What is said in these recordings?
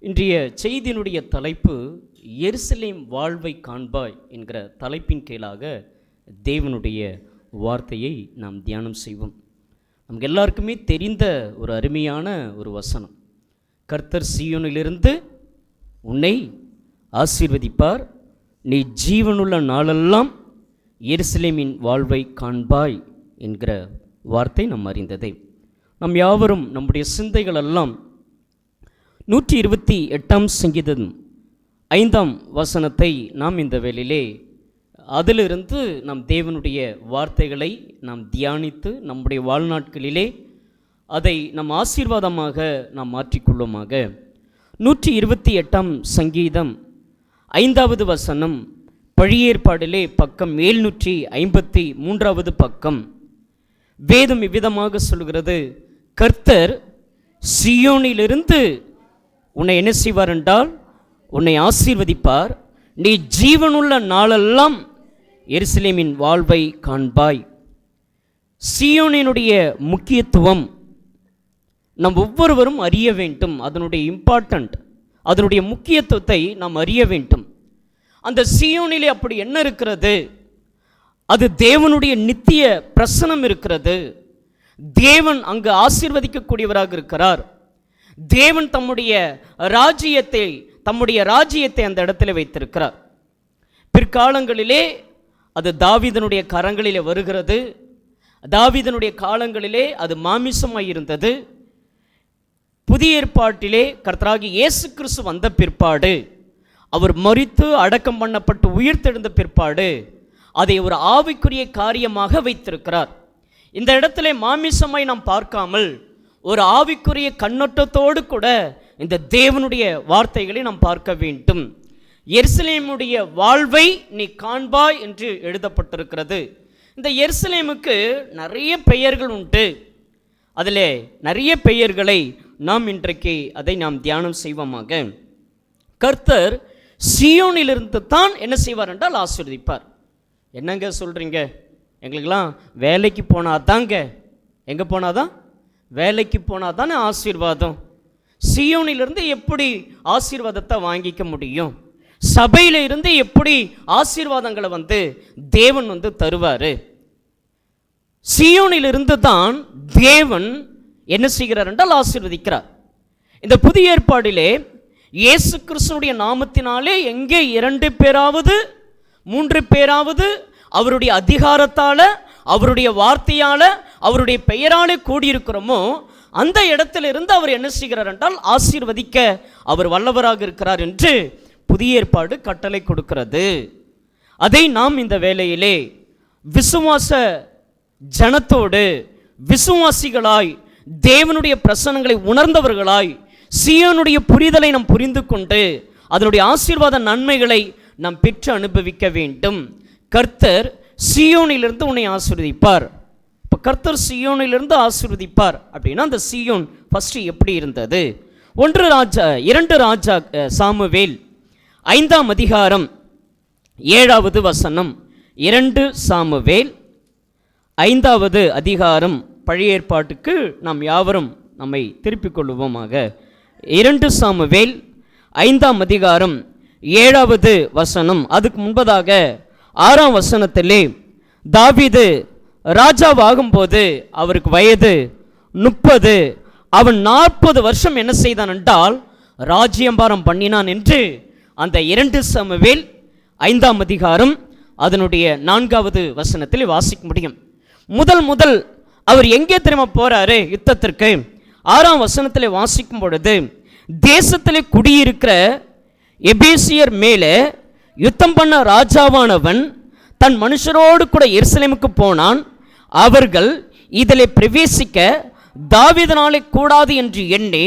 இன்றைய செய்தியினுடைய தலைப்பு எருசலேம் வாழ்வை காண்பாய் என்கிற தலைப்பின் கீழாக தேவனுடைய வார்த்தையை நாம் தியானம் செய்வோம். நமக்கு எல்லாருக்குமே தெரிந்த ஒரு அருமையான ஒரு வசனம், கர்த்தர் சீயோனிலிருந்து உன்னை ஆசீர்வதிப்பார், நீ ஜீவனுள்ள நாளெல்லாம் எருசலேமின் வாழ்வை காண்பாய் என்கிற வார்த்தை நாம் அறிந்ததே. நம் யாவரும் நம்முடைய சிந்தைகளெல்லாம் 128ஆம் சங்கீதம் 5ஆம் வசனத்தை நாம் இந்த வேளையிலே அதிலிருந்து நாம் தேவனுடைய வார்த்தைகளை நாம் தியானித்து நம்முடைய வாழ்நாட்களிலே அதை நம் ஆசீர்வாதமாக நாம் மாற்றிக்கொள்ளுமாக. 128ஆம் சங்கீதம் 5வது வசனம், பழைய ஏற்பாடிலே பக்கம் 753வது பக்கம். வேதம் இவ்விதமாக சொல்கிறது, கர்த்தர் சீயோனிலிருந்து உன்னை என்ன செய்வார் என்றால் உன்னை ஆசீர்வதிப்பார், நீ ஜீவனுள்ள நாளெல்லாம் எருசலேமின் வாழ்வை காண்பாய். சீயோனினுடைய முக்கியத்துவம் நம் ஒவ்வொருவரும் அறிய வேண்டும். அதனுடைய இம்பார்ட்டன்ட், அதனுடைய முக்கியத்துவத்தை நாம் அறிய வேண்டும். அந்த சீயோனிலே அப்படி என்ன இருக்கிறது? அது தேவனுடைய நித்திய பிரசனம் இருக்கிறது. தேவன் அங்கு ஆசீர்வதிக்கக்கூடியவராக இருக்கிறார். தேவன் தம்முடைய ராஜ்யத்தை அந்த இடத்துல வைத்திருக்கிறார். பிற்காலங்களிலே அது தாவீதனுடைய கரங்களிலே வருகிறது. தாவீதனுடைய காலங்களிலே அது மாமிசமாய் இருந்தது. புதிய ஏற்பாட்டிலே கர்த்தராகிய இயேசு கிறிஸ்து வந்த பிற்பாடு, அவர் மரித்து அடக்கம் பண்ணப்பட்டு உயிர்த்தெழுந்த பிற்பாடு அதை ஒரு ஆவிக்குரிய காரியமாக வைத்திருக்கிறார். இந்த இடத்துல மாமிசமாய் நாம் பார்க்காமல் ஒரு ஆவிக்குரிய கண்ணோட்டத்தோடு கூட இந்த தேவனுடைய வார்த்தைகளை நாம் பார்க்க வேண்டும். எருசலேமுடைய வாழ்வை நீ காண்பாய் என்று எழுதப்பட்டிருக்கிறது. இந்த எருசலேமுக்கு நிறைய பெயர்கள் உண்டு. அதில் நிறைய பெயர்களை நாம் இன்றைக்கு அதை நாம் தியானம் செய்வோமாக. கர்த்தர் சீயோனிலிருந்து தான் என்ன செய்வார் என்றால் ஆசீர்வதிப்பார். என்னங்க சொல்கிறீங்க? எங்களுக்கெல்லாம் வேலைக்கு போனாதாங்க, எங்கே போனாதான்? வேலைக்கு போனால் தானே ஆசீர்வாதம். சீயோனிலிருந்து எப்படி ஆசீர்வாதத்தை வாங்கிக்க முடியும்? சபையில் இருந்து எப்படி ஆசீர்வாதங்களை தேவன் தருவார்? சீயோனிலிருந்து தான் தேவன் என்ன செய்கிறார் என்றால் ஆசீர்வதிக்கிறார். இந்த புதிய ஏற்பாடிலே இயேசு கிறிஸ்துவினுடைய நாமத்தினாலே எங்கே 2 பேராவது 3 பேராவது அவருடைய அதிகாரத்தால், அவருடைய வார்த்தையால், அவருடைய பெயராலே கூடியிருக்கிறோமோ அந்த இடத்திலிருந்து அவர் என்ன செய்கிறார் என்றால் ஆசீர்வதிக்க அவர் வல்லவராக இருக்கிறார் என்று புதிய ஏற்பாடு கட்டளை கொடுக்கிறது. அதை நாம் இந்த வேளையிலே விசுவாச ஜனத்தோடு, விசுவாசிகளாய், தேவனுடைய பிரசன்னங்களை உணர்ந்தவர்களாய், சீயோனுடைய புரிதலை நாம் புரிந்து கொண்டு அதனுடைய ஆசீர்வாத நன்மைகளை நாம் பெற்று அனுபவிக்க வேண்டும். கர்த்தர் சீயோனிலிருந்து உன்னை ஆசீர்வதிப்பார். இப்போ கர்த்தர் சீயோனிலிருந்து ஆசீர்வதிப்பார் அப்படின்னா அந்த சீயோன் ஃபர்ஸ்ட் எப்படி இருந்தது? 2 சாமுவேல் 5ஆம் அதிகாரம் 7வது வசனம். 2 சாமுவேல் 5வது அதிகாரம், பழைய ஏற்பாட்டுக்கு நாம் யாவரும் நம்மை திருப்பிக் கொள்வோமாக. 2 சாமுவேல் 5ஆம் அதிகாரம் 7வது வசனம். அதுக்கு முன்பதாக 6ஆம் வசனத்திலே தாவீது ராஜாவாகும்போது அவருக்கு வயது 30, அவன் 40 வருஷம் என்ன செய்தான் என்றால் ராஜ்யபாரம் பண்ணினான் என்று அந்த 2 சாமுவேல் 5ஆம் அதிகாரம் அதனுடைய 4வது வசனத்தில் வாசிக்க முடியும். முதல் அவர் எங்கே திரும்ப போறாரு யுத்தத்திற்கு? 6ஆம் வசனத்தில் வாசிக்கும் பொழுது, தேசத்திலே குடியிருக்கிற எபேசியர் மேலே யுத்தம் பண்ண ராஜாவானவன் தன் மனுஷரோடு கூட எருசலேமுக்கு போனான். அவர்கள் இதில் பிரவேசிக்க தாவீதினாலே கூடாது என்று எண்ணி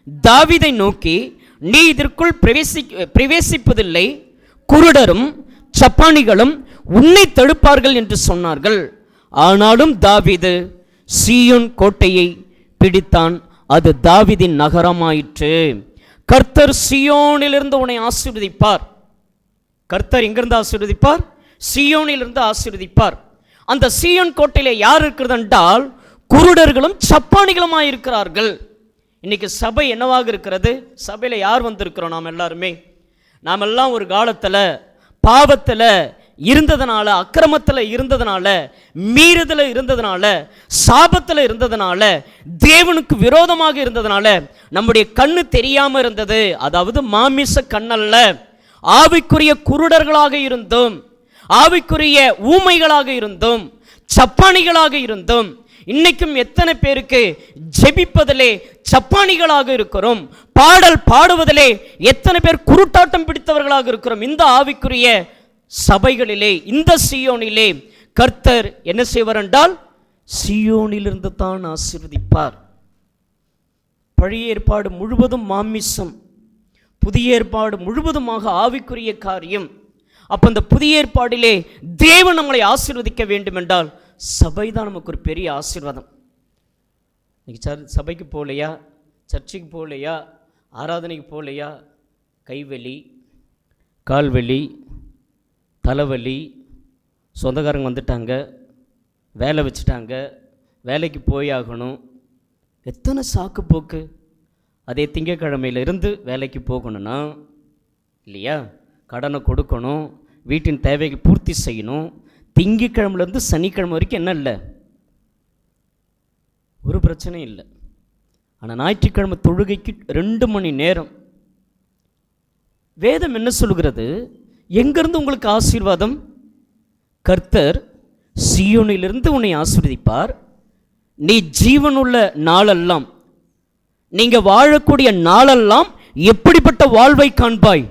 தாவீதை நோக்கி, நீ இதற்குள் பிரவேசிப்பதில்லை, குருடரும் சப்பானிகளும் உன்னை தடுப்பார்கள் என்று சொன்னார்கள். ஆனாலும் தாவீது சீயோன் கோட்டையை பிடித்தான், அது தாவீதின் நகரமாயிற்று. கர்த்தர் சீயோனிலிருந்து உன்னை ஆசீர்வதிப்பார். கர்த்தர் எங்கிருந்து ஆசீர்வதிப்பார்? சீயோனிலிருந்து ஆசீர்வதிப்பார். அந்த சீயோன் கோட்டையிலே யார் இருக்கிறது என்றால் குருடர்களும் சப்பானிகளுமாயிருக்கிறார்கள். இன்னைக்கு சபை என்னவாக இருக்கிறது? சபையில் யார் வந்திருக்கிறோம்? நாம் எல்லாம் ஒரு காலத்தில் பாவத்தில் இருந்ததுனால, அக்கிரமத்தில் இருந்ததுனால, மீறுதல இருந்ததுனால, சாபத்தில் இருந்ததுனால, தேவனுக்கு விரோதமாக இருந்ததுனால நம்முடைய கண்ணு தெரியாமல் இருந்தது. அதாவது மாமிச கண்ணல்ல, ஆவிக்குரிய குருடர்களாக இருந்தோம், ஆவிக்குரிய ஊமைகளாக இருந்தோம், சப்பானிகளாக இருந்தோம். இன்னைக்கும் எத்தனை பேருக்கு ஜெபிப்பதிலே சப்பானிகளாக இருக்கிறோம், பாடல் பாடுவதிலே எத்தனை பேர் குருட்டாட்டம் பிடித்தவர்களாக இருக்கிறோம். இந்த ஆவிக்குரிய சபைகளிலே, இந்த சீயோனிலே கர்த்தர் என்ன செய்வார் என்றால், சீயோனிலிருந்து தான் ஆசீர்வதிப்பார். பழைய ஏற்பாடு முழுவதும் மாமிசம், புதிய ஏற்பாடு முழுவதுமாக ஆவிக்குரிய காரியம். அப்போ இந்த புதிய ஏற்பாடிலே தேவன் நம்மளை ஆசீர்வதிக்க வேண்டும் என்றால் சபை தான் நமக்கு ஒரு பெரிய ஆசீர்வாதம். இன்னைக்கு சபைக்கு போகலையா, சர்ச்சுக்கு போகலையா, ஆராதனைக்கு போகலையா, கைவலி, கால்வலி, தலைவலி, சொந்தக்காரங்க வந்துட்டாங்க, வேலை வச்சுட்டாங்க, வேலைக்கு போயாகணும், எத்தனை சாக்கு போக்கு. அதே திங்கக்கிழமையிலிருந்து வேலைக்கு போகணும்னா இல்லையா, கடனை கொடுக்கணும், வீட்டின் தேவைகள் பூர்த்தி செய்யணும். திங்கக்கிழமையிலேருந்து சனிக்கிழமை வரைக்கும் என்ன இல்லை, ஒரு பிரச்சனையும் இல்லை. ஆனால் ஞாயிற்றுக்கிழமை தொழுகைக்கு 2 மணி நேரம். வேதம் என்ன சொல்கிறது? எங்கிருந்து உங்களுக்கு ஆசீர்வாதம்? கர்த்தர் சீயோனிலிருந்து உன்னை ஆசீர்வதிப்பார். நீ ஜீவனுள்ள நாளெல்லாம், நீங்க வாழக்கூடிய நாளெல்லாம் எப்படிப்பட்ட வாழ்வை காண்பாய்?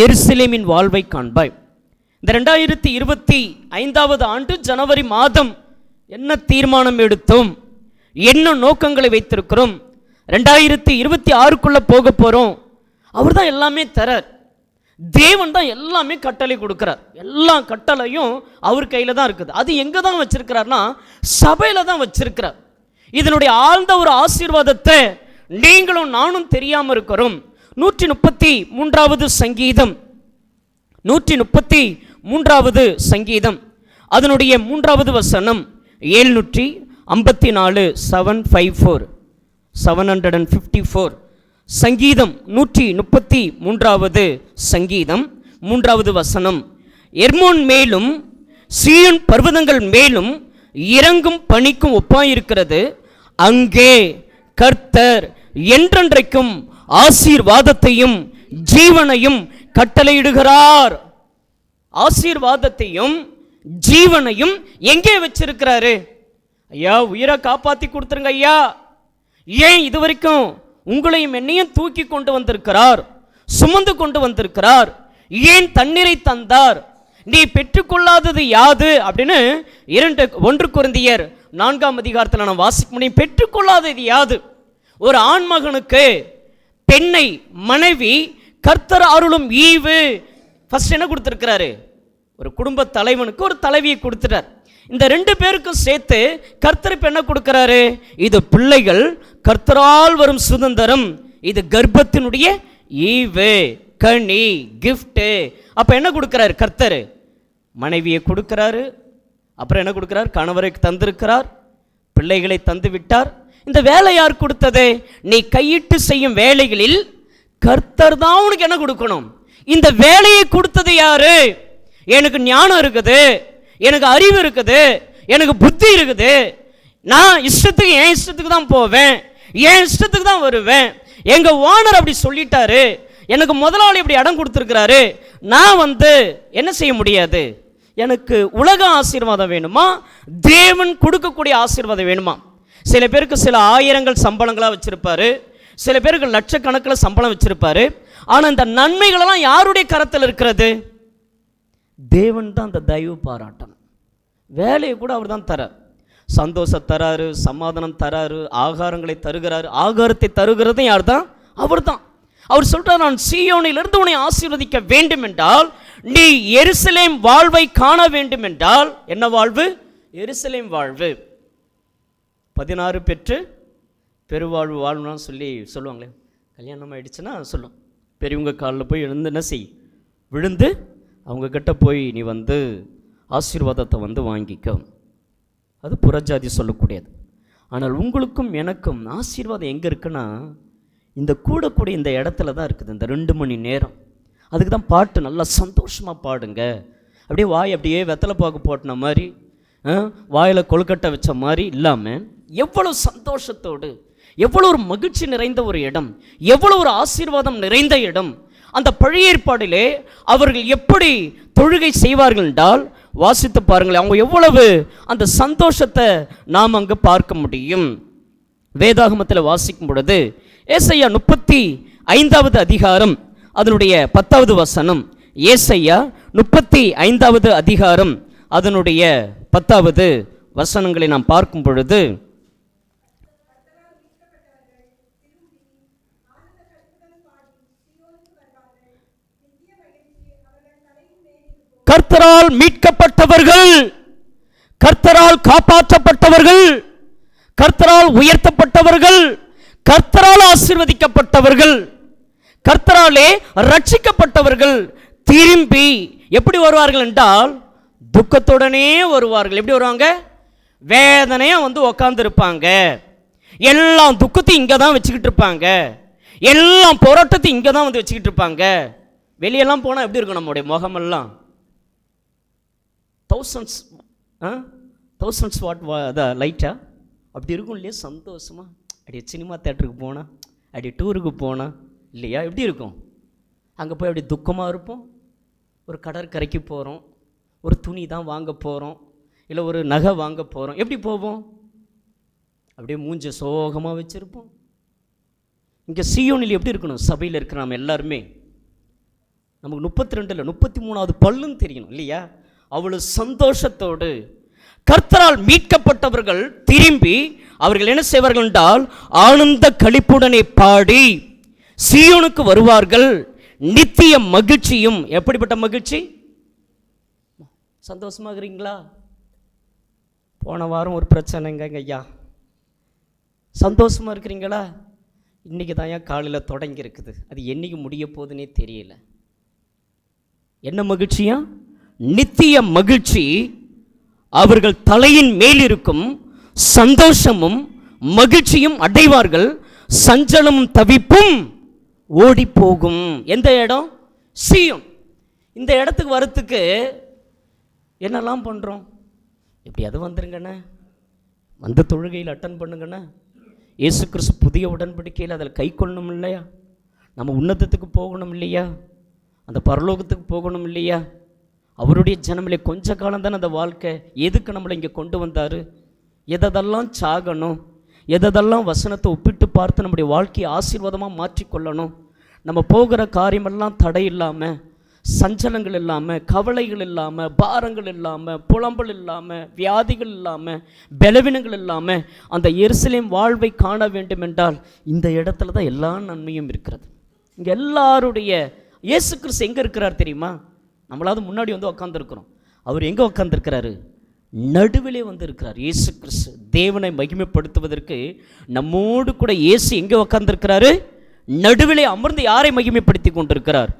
எருசலேமின் வாழ்வை காண்பாய். இந்த 2025 ஆண்டு ஜனவரி மாதம் என்ன தீர்மானம் எடுத்தோம், என்ன நோக்கங்களை வைத்திருக்கிறோம்? 2026க்குள்ள போக போறோம். அவர் தான் எல்லாமே தரார். தேவன் தான் எல்லாமே கட்டளை கொடுக்கிறார். எல்லா கட்டளையும் அவர் கையில் தான் இருக்குது. அது எங்கே தான் வச்சிருக்கிறார்னா, சபையில் தான் வச்சிருக்கிறார். இதனுடைய ஆழ்ந்த ஒரு ஆசீர்வாதத்தை நீங்களும் நானும் தெரியாமல் இருக்கிறோம். 133வது சங்கீதம், 133வது சங்கீதம், அதனுடைய 3வது வசனம், 754, 754 சங்கீதம், 133வது சங்கீதம், 3வது வசனம். எர்மோன் மேலும் சீயோன் பர்வதங்கள் மேலும் இறங்கும் பனிக்கும் ஒப்பாயிருக்கிறது. அங்கே கர்த்தர் என்றென்றைக்கும் ஆசீர்வாதத்தையும் ஜீவனையும் கட்டளையிடுகிறார். ஆசீர்வாதத்தையும் ஜீவனையும் எங்கே வச்சிருக்கிறாரு? ஐயா, உயிரை காப்பாற்றி கொடுத்துருங்க ஐயா. ஏன் இதுவரைக்கும் உங்களையும் என்னையும் தூக்கி கொண்டு வந்திருக்கிறார், சுமந்து கொண்டு வந்திருக்கிறார். ஏன் தண்ணீரை தந்தார்? நீ பெற்றுக்கொள்ளாதது யாது அப்படின்னு 1 கொரிந்தியர் 4ஆம் அதிகாரத்தில் நான் வாசிக்க முடியும். பெற்றுக்கொள்ளாதது யாது? ஒரு ஆண்மகனுக்கு பெண்ணை மனைவி கர்த்தர் அருளும் ஈவு. ஃபர்ஸ்ட் என்ன கொடுத்திருக்கிறாரு? ஒரு குடும்ப தலைவனுக்கு ஒரு தலைவியை கொடுத்துட்டார். இந்த 2 பேருக்கும் சேர்த்து கர்த்தர் இப்ப என்ன கொடுக்கிறாரு? இது பிள்ளைகள், கர்த்தரால் வரும் சுதந்திரம், இது கர்ப்பத்தினுடைய ஈவு, கனி, கிஃப்ட். அப்ப என்ன கொடுக்கிறாரு கர்த்தர்? மனைவியை கொடுக்கிறாரு. அப்புறம் என்ன கொடுக்கிறார்? கணவரை தந்திருக்கிறார், பிள்ளைகளை தந்து விட்டார். இந்த வேலை யார் கொடுத்தது? நீ கையிட்டு செய்யும் வேலைகளில் கர்த்தர் தான் உனக்கு என்ன கொடுக்கணும். இந்த வேலையை கொடுத்தது யாரு? எனக்கு ஞானம் இருக்குது, எனக்கு அறிவு இருக்குது, எனக்கு புத்தி இருக்குது, நான் இஷ்டத்துக்கு என் இஷ்டத்துக்கு தான் போவேன், என் இஷ்டத்துக்கு தான் வருவேன், எங்க ஓனர் அப்படி சொல்லிட்டாரு, எனக்கு முதலாளி அப்படி இடம் கொடுத்துருக்கிறாரு, நான் என்ன செய்ய முடியாது. எனக்கு உலக ஆசீர்வாதம் வேணுமா, தேவன் கொடுக்கக்கூடிய ஆசீர்வாதம் வேணுமா? சில பேருக்கு சில ஆயிரங்கள் சம்பளங்களாக வச்சிருப்பாரு, சில பேருக்கு லட்சக்கணக்கில் சம்பளம் வச்சிருப்பாரு. ஆனால் இந்த நன்மைகளெல்லாம் யாருடைய கரத்தில் இருக்கிறது? தேவன் தான் அந்த தயவு பாராட்டணும். வேலையை கூட அவர் தான் தரார், சந்தோஷம் தராரு, சமாதானம் தராரு, ஆகாரங்களை தருகிறாரு. ஆகாரத்தை தருகிறதும் யார் தான்? அவர் தான். அவர் சொல்றார், நான் சீயோனிலிருந்து உன்னை ஆசீர்வதிக்க வேண்டும் என்றால், நீ எருசலேம் வாழ்வை காண வேண்டும் என்றால், என்ன வாழ்வு? எருசலேம் வாழ்வு. 16 பெற்று பெருவாழ்வு வாழணும்னு சொல்லுவாங்களே, கல்யாணம் ஆயிடுச்சுன்னா சொல்லும், பெரியவங்க காலில் போய் எழுந்து என்ன செய், விழுந்து அவங்கக்கிட்ட போய் நீ ஆசீர்வாதத்தை வாங்கிக்க. அது புறஜாதி சொல்லக்கூடியது. ஆனால் உங்களுக்கும் எனக்கும் ஆசீர்வாதம் எங்கே இருக்குன்னா இந்த கூடக்கூடிய இந்த இடத்துல தான் இருக்குது. இந்த 2 மணி நேரம் அதுக்கு தான் பாட்டு நல்லா சந்தோஷமாக பாடுங்க. அப்படியே வாய் அப்படியே வெத்தலை பாக்கு போட்டின மாதிரி, வாயில் கொழுக்கட்டை வச்ச மாதிரி இல்லாமல் எவ்வளோ சந்தோஷத்தோடு, எவ்வளோ ஒரு மகிழ்ச்சி நிறைந்த ஒரு இடம், எவ்வளோ ஒரு ஆசீர்வாதம் நிறைந்த இடம். அந்த பழைய ஏற்பாடிலே அவர்கள் எப்படி தொழுகை செய்வார்கள் என்றால் வாசித்து பாருங்களேன், அவங்க எவ்வளவு அந்த சந்தோஷத்தை நாம் அங்கே பார்க்க முடியும். வேதாகமத்தில் வாசிக்கும் பொழுது ஏசாயா 35வது அதிகாரம் அதனுடைய 10வது வசனம், ஏசாயா 35வது அதிகாரம் அதனுடைய 10வது வசனங்களை நாம் பார்க்கும் பொழுது, கர்த்தரால் மீட்கப்பட்டவர்கள், கர்த்தரால் காப்பாற்றப்பட்டவர்கள், கர்த்தரால் உயர்த்தப்பட்டவர்கள், கர்த்தரால் ஆசீர்வதிக்கப்பட்டவர்கள், கர்த்தராலே ரட்சிக்கப்பட்டவர்கள் திரும்பி எப்படி வருவார்கள் என்றால் துக்கத்துடனே வருவார்கள். எப்படி வருவாங்க? வேதனையா வந்து உக்காந்து இருப்பாங்க. எல்லாம் துக்கத்தையும் இங்கே தான் வச்சுக்கிட்டு இருப்பாங்க. எல்லாம் போராட்டத்தையும் இங்கே தான் வந்து வச்சுக்கிட்டு இருப்பாங்க. வெளியெல்லாம் போனால் எப்படி இருக்கும் நம்முடைய முகமெல்லாம்? தௌசண்ட்ஸ் வாட் லைட்டா அப்படி இருக்கும் இல்லையா? சந்தோஷமா அப்படியே சினிமா தேட்டருக்கு போனால், அப்படியே டூருக்கு போனால் இல்லையா எப்படி இருக்கும்? அங்கே போய் அப்படியே துக்கமாக இருப்போம். ஒரு கடற்கரைக்கு போகிறோம், ஒரு துணி தான் வாங்க போகிறோம், இல்லை ஒரு நகை வாங்க போகிறோம். எப்படி போவோம்? அப்படியே மூஞ்ச சோகமாக வச்சுருப்போம். இங்கே சீயோனில் எப்படி இருக்கணும்? சபையில் இருக்கிற நம்ம எல்லாருமே நமக்கு 32 இல்லை 33வது பல்லுன்னு தெரியணும் இல்லையா? அவ்வளவு சந்தோஷத்தோடு கர்த்தரால் மீட்கப்பட்டவர்கள் திரும்பி அவர்கள் என்ன செய்வார்கள் என்றால் ஆனந்த களிப்புடனே பாடி சீயோனுக்கு வருவார்கள். நித்திய மகிழ்ச்சியும். எப்படிப்பட்ட மகிழ்ச்சி? சந்தோஷமாக இருக்கிறீங்களா? போன வாரம் ஒரு பிரச்சனைங்க ஐயா, சந்தோஷமாக இருக்கிறீங்களா? இன்றைக்கி தான் ஏன் காலையில் தொடங்கி இருக்குது, அது என்னைக்கு முடிய போகுதுன்னே தெரியல. என்ன மகிழ்ச்சியா? நித்திய மகிழ்ச்சி. அவர்கள் தலையின் மேல் இருக்கும் சந்தோஷமும் மகிழ்ச்சியும் அடைவார்கள், சஞ்சலமும் தவிப்பும் ஓடி போகும். எந்த இடம்? சீயோன். இந்த இடத்துக்கு வரத்துக்கு என்னெல்லாம் பண்ணுறோம்? எப்படியாவது வந்துருங்கண்ணே, வந்த தொழுகையில் அட்டன் பண்ணுங்கண்ணே. இயேசு கிறிஸ்து புதிய உடன்படிக்கையில் அதில் கை கொள்ளணும் இல்லையா? நம்ம உன்னதத்துக்கு போகணும் இல்லையா? அந்த பரலோகத்துக்கு போகணும் இல்லையா? அவருடைய ஜனமிலே கொஞ்ச காலம் தானே அந்த வாழ்க்கை. எதுக்கு நம்மளை இங்கே கொண்டு வந்தார்? எதெல்லாம் சாகணும், எதெல்லாம் வசனத்தை ஒப்பிட்டு பார்த்து நம்முடைய வாழ்க்கையை ஆசீர்வாதமாக மாற்றிக்கொள்ளணும். நம்ம போகிற காரியமெல்லாம் தடை இல்லாமல், சஞ்சலங்கள் இல்லாமல், கவலைகள் இல்லாமல், பாரங்கள் இல்லாமல், புலம்பல் இல்லாமல், வியாதிகள் இல்லாமல், பலவீனங்கள் இல்லாமல் அந்த எருசலேம் வாழ்வை காண வேண்டும் என்றால் இந்த இடத்துல தான் எல்லா நன்மையும் இருக்கிறது. இங்கே எல்லாருடைய இயேசு கிறிஸ்து எங்கே இருக்கிறார் தெரியுமா? நம்மளாவது முன்னாடி வந்து உட்காந்துருக்கிறோம். அவர் எங்கே உட்காந்துருக்கிறாரு? நடுவிலே வந்து இருக்கிறார். இயேசு கிறிஸ்து தேவனை மகிமைப்படுத்துவதற்கு நம்மோடு கூட இயேசு எங்கே உட்காந்துருக்கிறாரு? நடுவிலே அமர்ந்து யாரை மகிமைப்படுத்தி கொண்டிருக்கிறார்?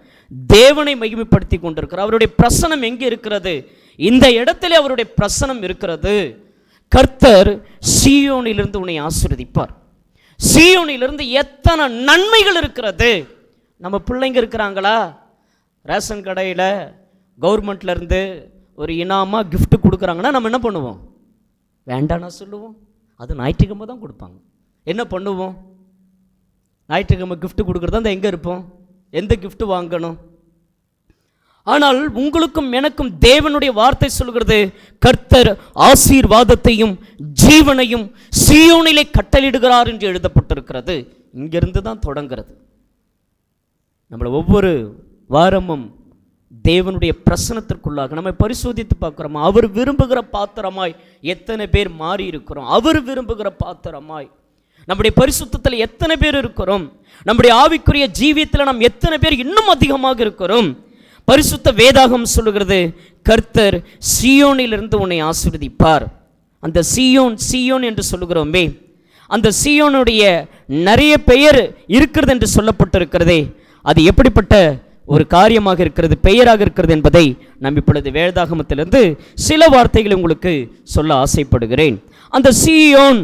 தேவனை மகிமைப்படுத்தி கொண்டிருக்கிறார். அவருடைய பிரசனம் எங்கே இருக்கிறது? இந்த இடத்திலே அவருடைய பிரசனம் இருக்கிறது. கர்த்தர் சீயோனிலிருந்து உன்னை ஆசீர்வதிப்பார். சீயோனிலிருந்து எத்தனை நன்மைகள் இருக்கிறது. நம்ம பிள்ளைங்க இருக்கிறாங்களா? ரேஷன் கடையில் கவர்மெண்ட்லேருந்து ஒரு இனாமாக கிஃப்ட் கொடுக்குறாங்கன்னா நம்ம என்ன பண்ணுவோம்? வேண்டான்னா சொல்லுவோம். அது ஞாயிற்றுக்கிழமை தான் கொடுப்பாங்க. என்ன பண்ணுவோம்? ஞாயிற்றுக்கிழமை கிஃப்ட் கொடுக்குறது அந்த எங்கே இருப்போம்? எந்த கிஃப்ட் வாங்கணும்? ஆனால் உங்களுக்கும் எனக்கும் தேவனுடைய வார்த்தை சொல்கிறது, கர்த்தர் ஆசீர்வாதத்தையும் ஜீவனையும் சீயோனிலே கட்டளிடுகிறார் என்று எழுதப்பட்டிருக்கிறது. இங்கிருந்து தான் தொடங்கிறது. நம்மளை ஒவ்வொரு வாரமும் தேவனுடைய பிரசனத்திற்குள்ளாக நம்ம பரிசோதித்து பார்க்குறோமா? அவர் விரும்புகிற பாத்திரமாய் எத்தனை பேர் மாறி இருக்கிறோம்? அவர் விரும்புகிற பாத்திரமாய் நம்முடைய பரிசுத்தத்தில் எத்தனை பேர் இருக்கிறோம்? நம்முடைய ஆவிக்குரிய ஜீவியத்தில் நாம் எத்தனை பேர் இன்னும் அதிகமாக இருக்கிறோம்? பரிசுத்த வேதாகம் சொல்லுகிறது, கர்த்தர் சீயோனிலிருந்து உன்னை ஆசீர்வதிப்பார். அந்த சீயோன் என்று சொல்லுகிறோமே, அந்த சீயோனுடைய நிறைய பெயர் இருக்கிறது என்று சொல்லப்பட்டிருக்கிறதே, அது எப்படிப்பட்ட ஒரு காரியமாக இருக்கிறது, பெயராக இருக்கிறது என்பதை நாம் இப்பொழுது வேதாகமத்திலிருந்து சில வார்த்தைகளை உங்களுக்கு சொல்ல ஆசைப்படுகிறேன். அந்த சீயோன்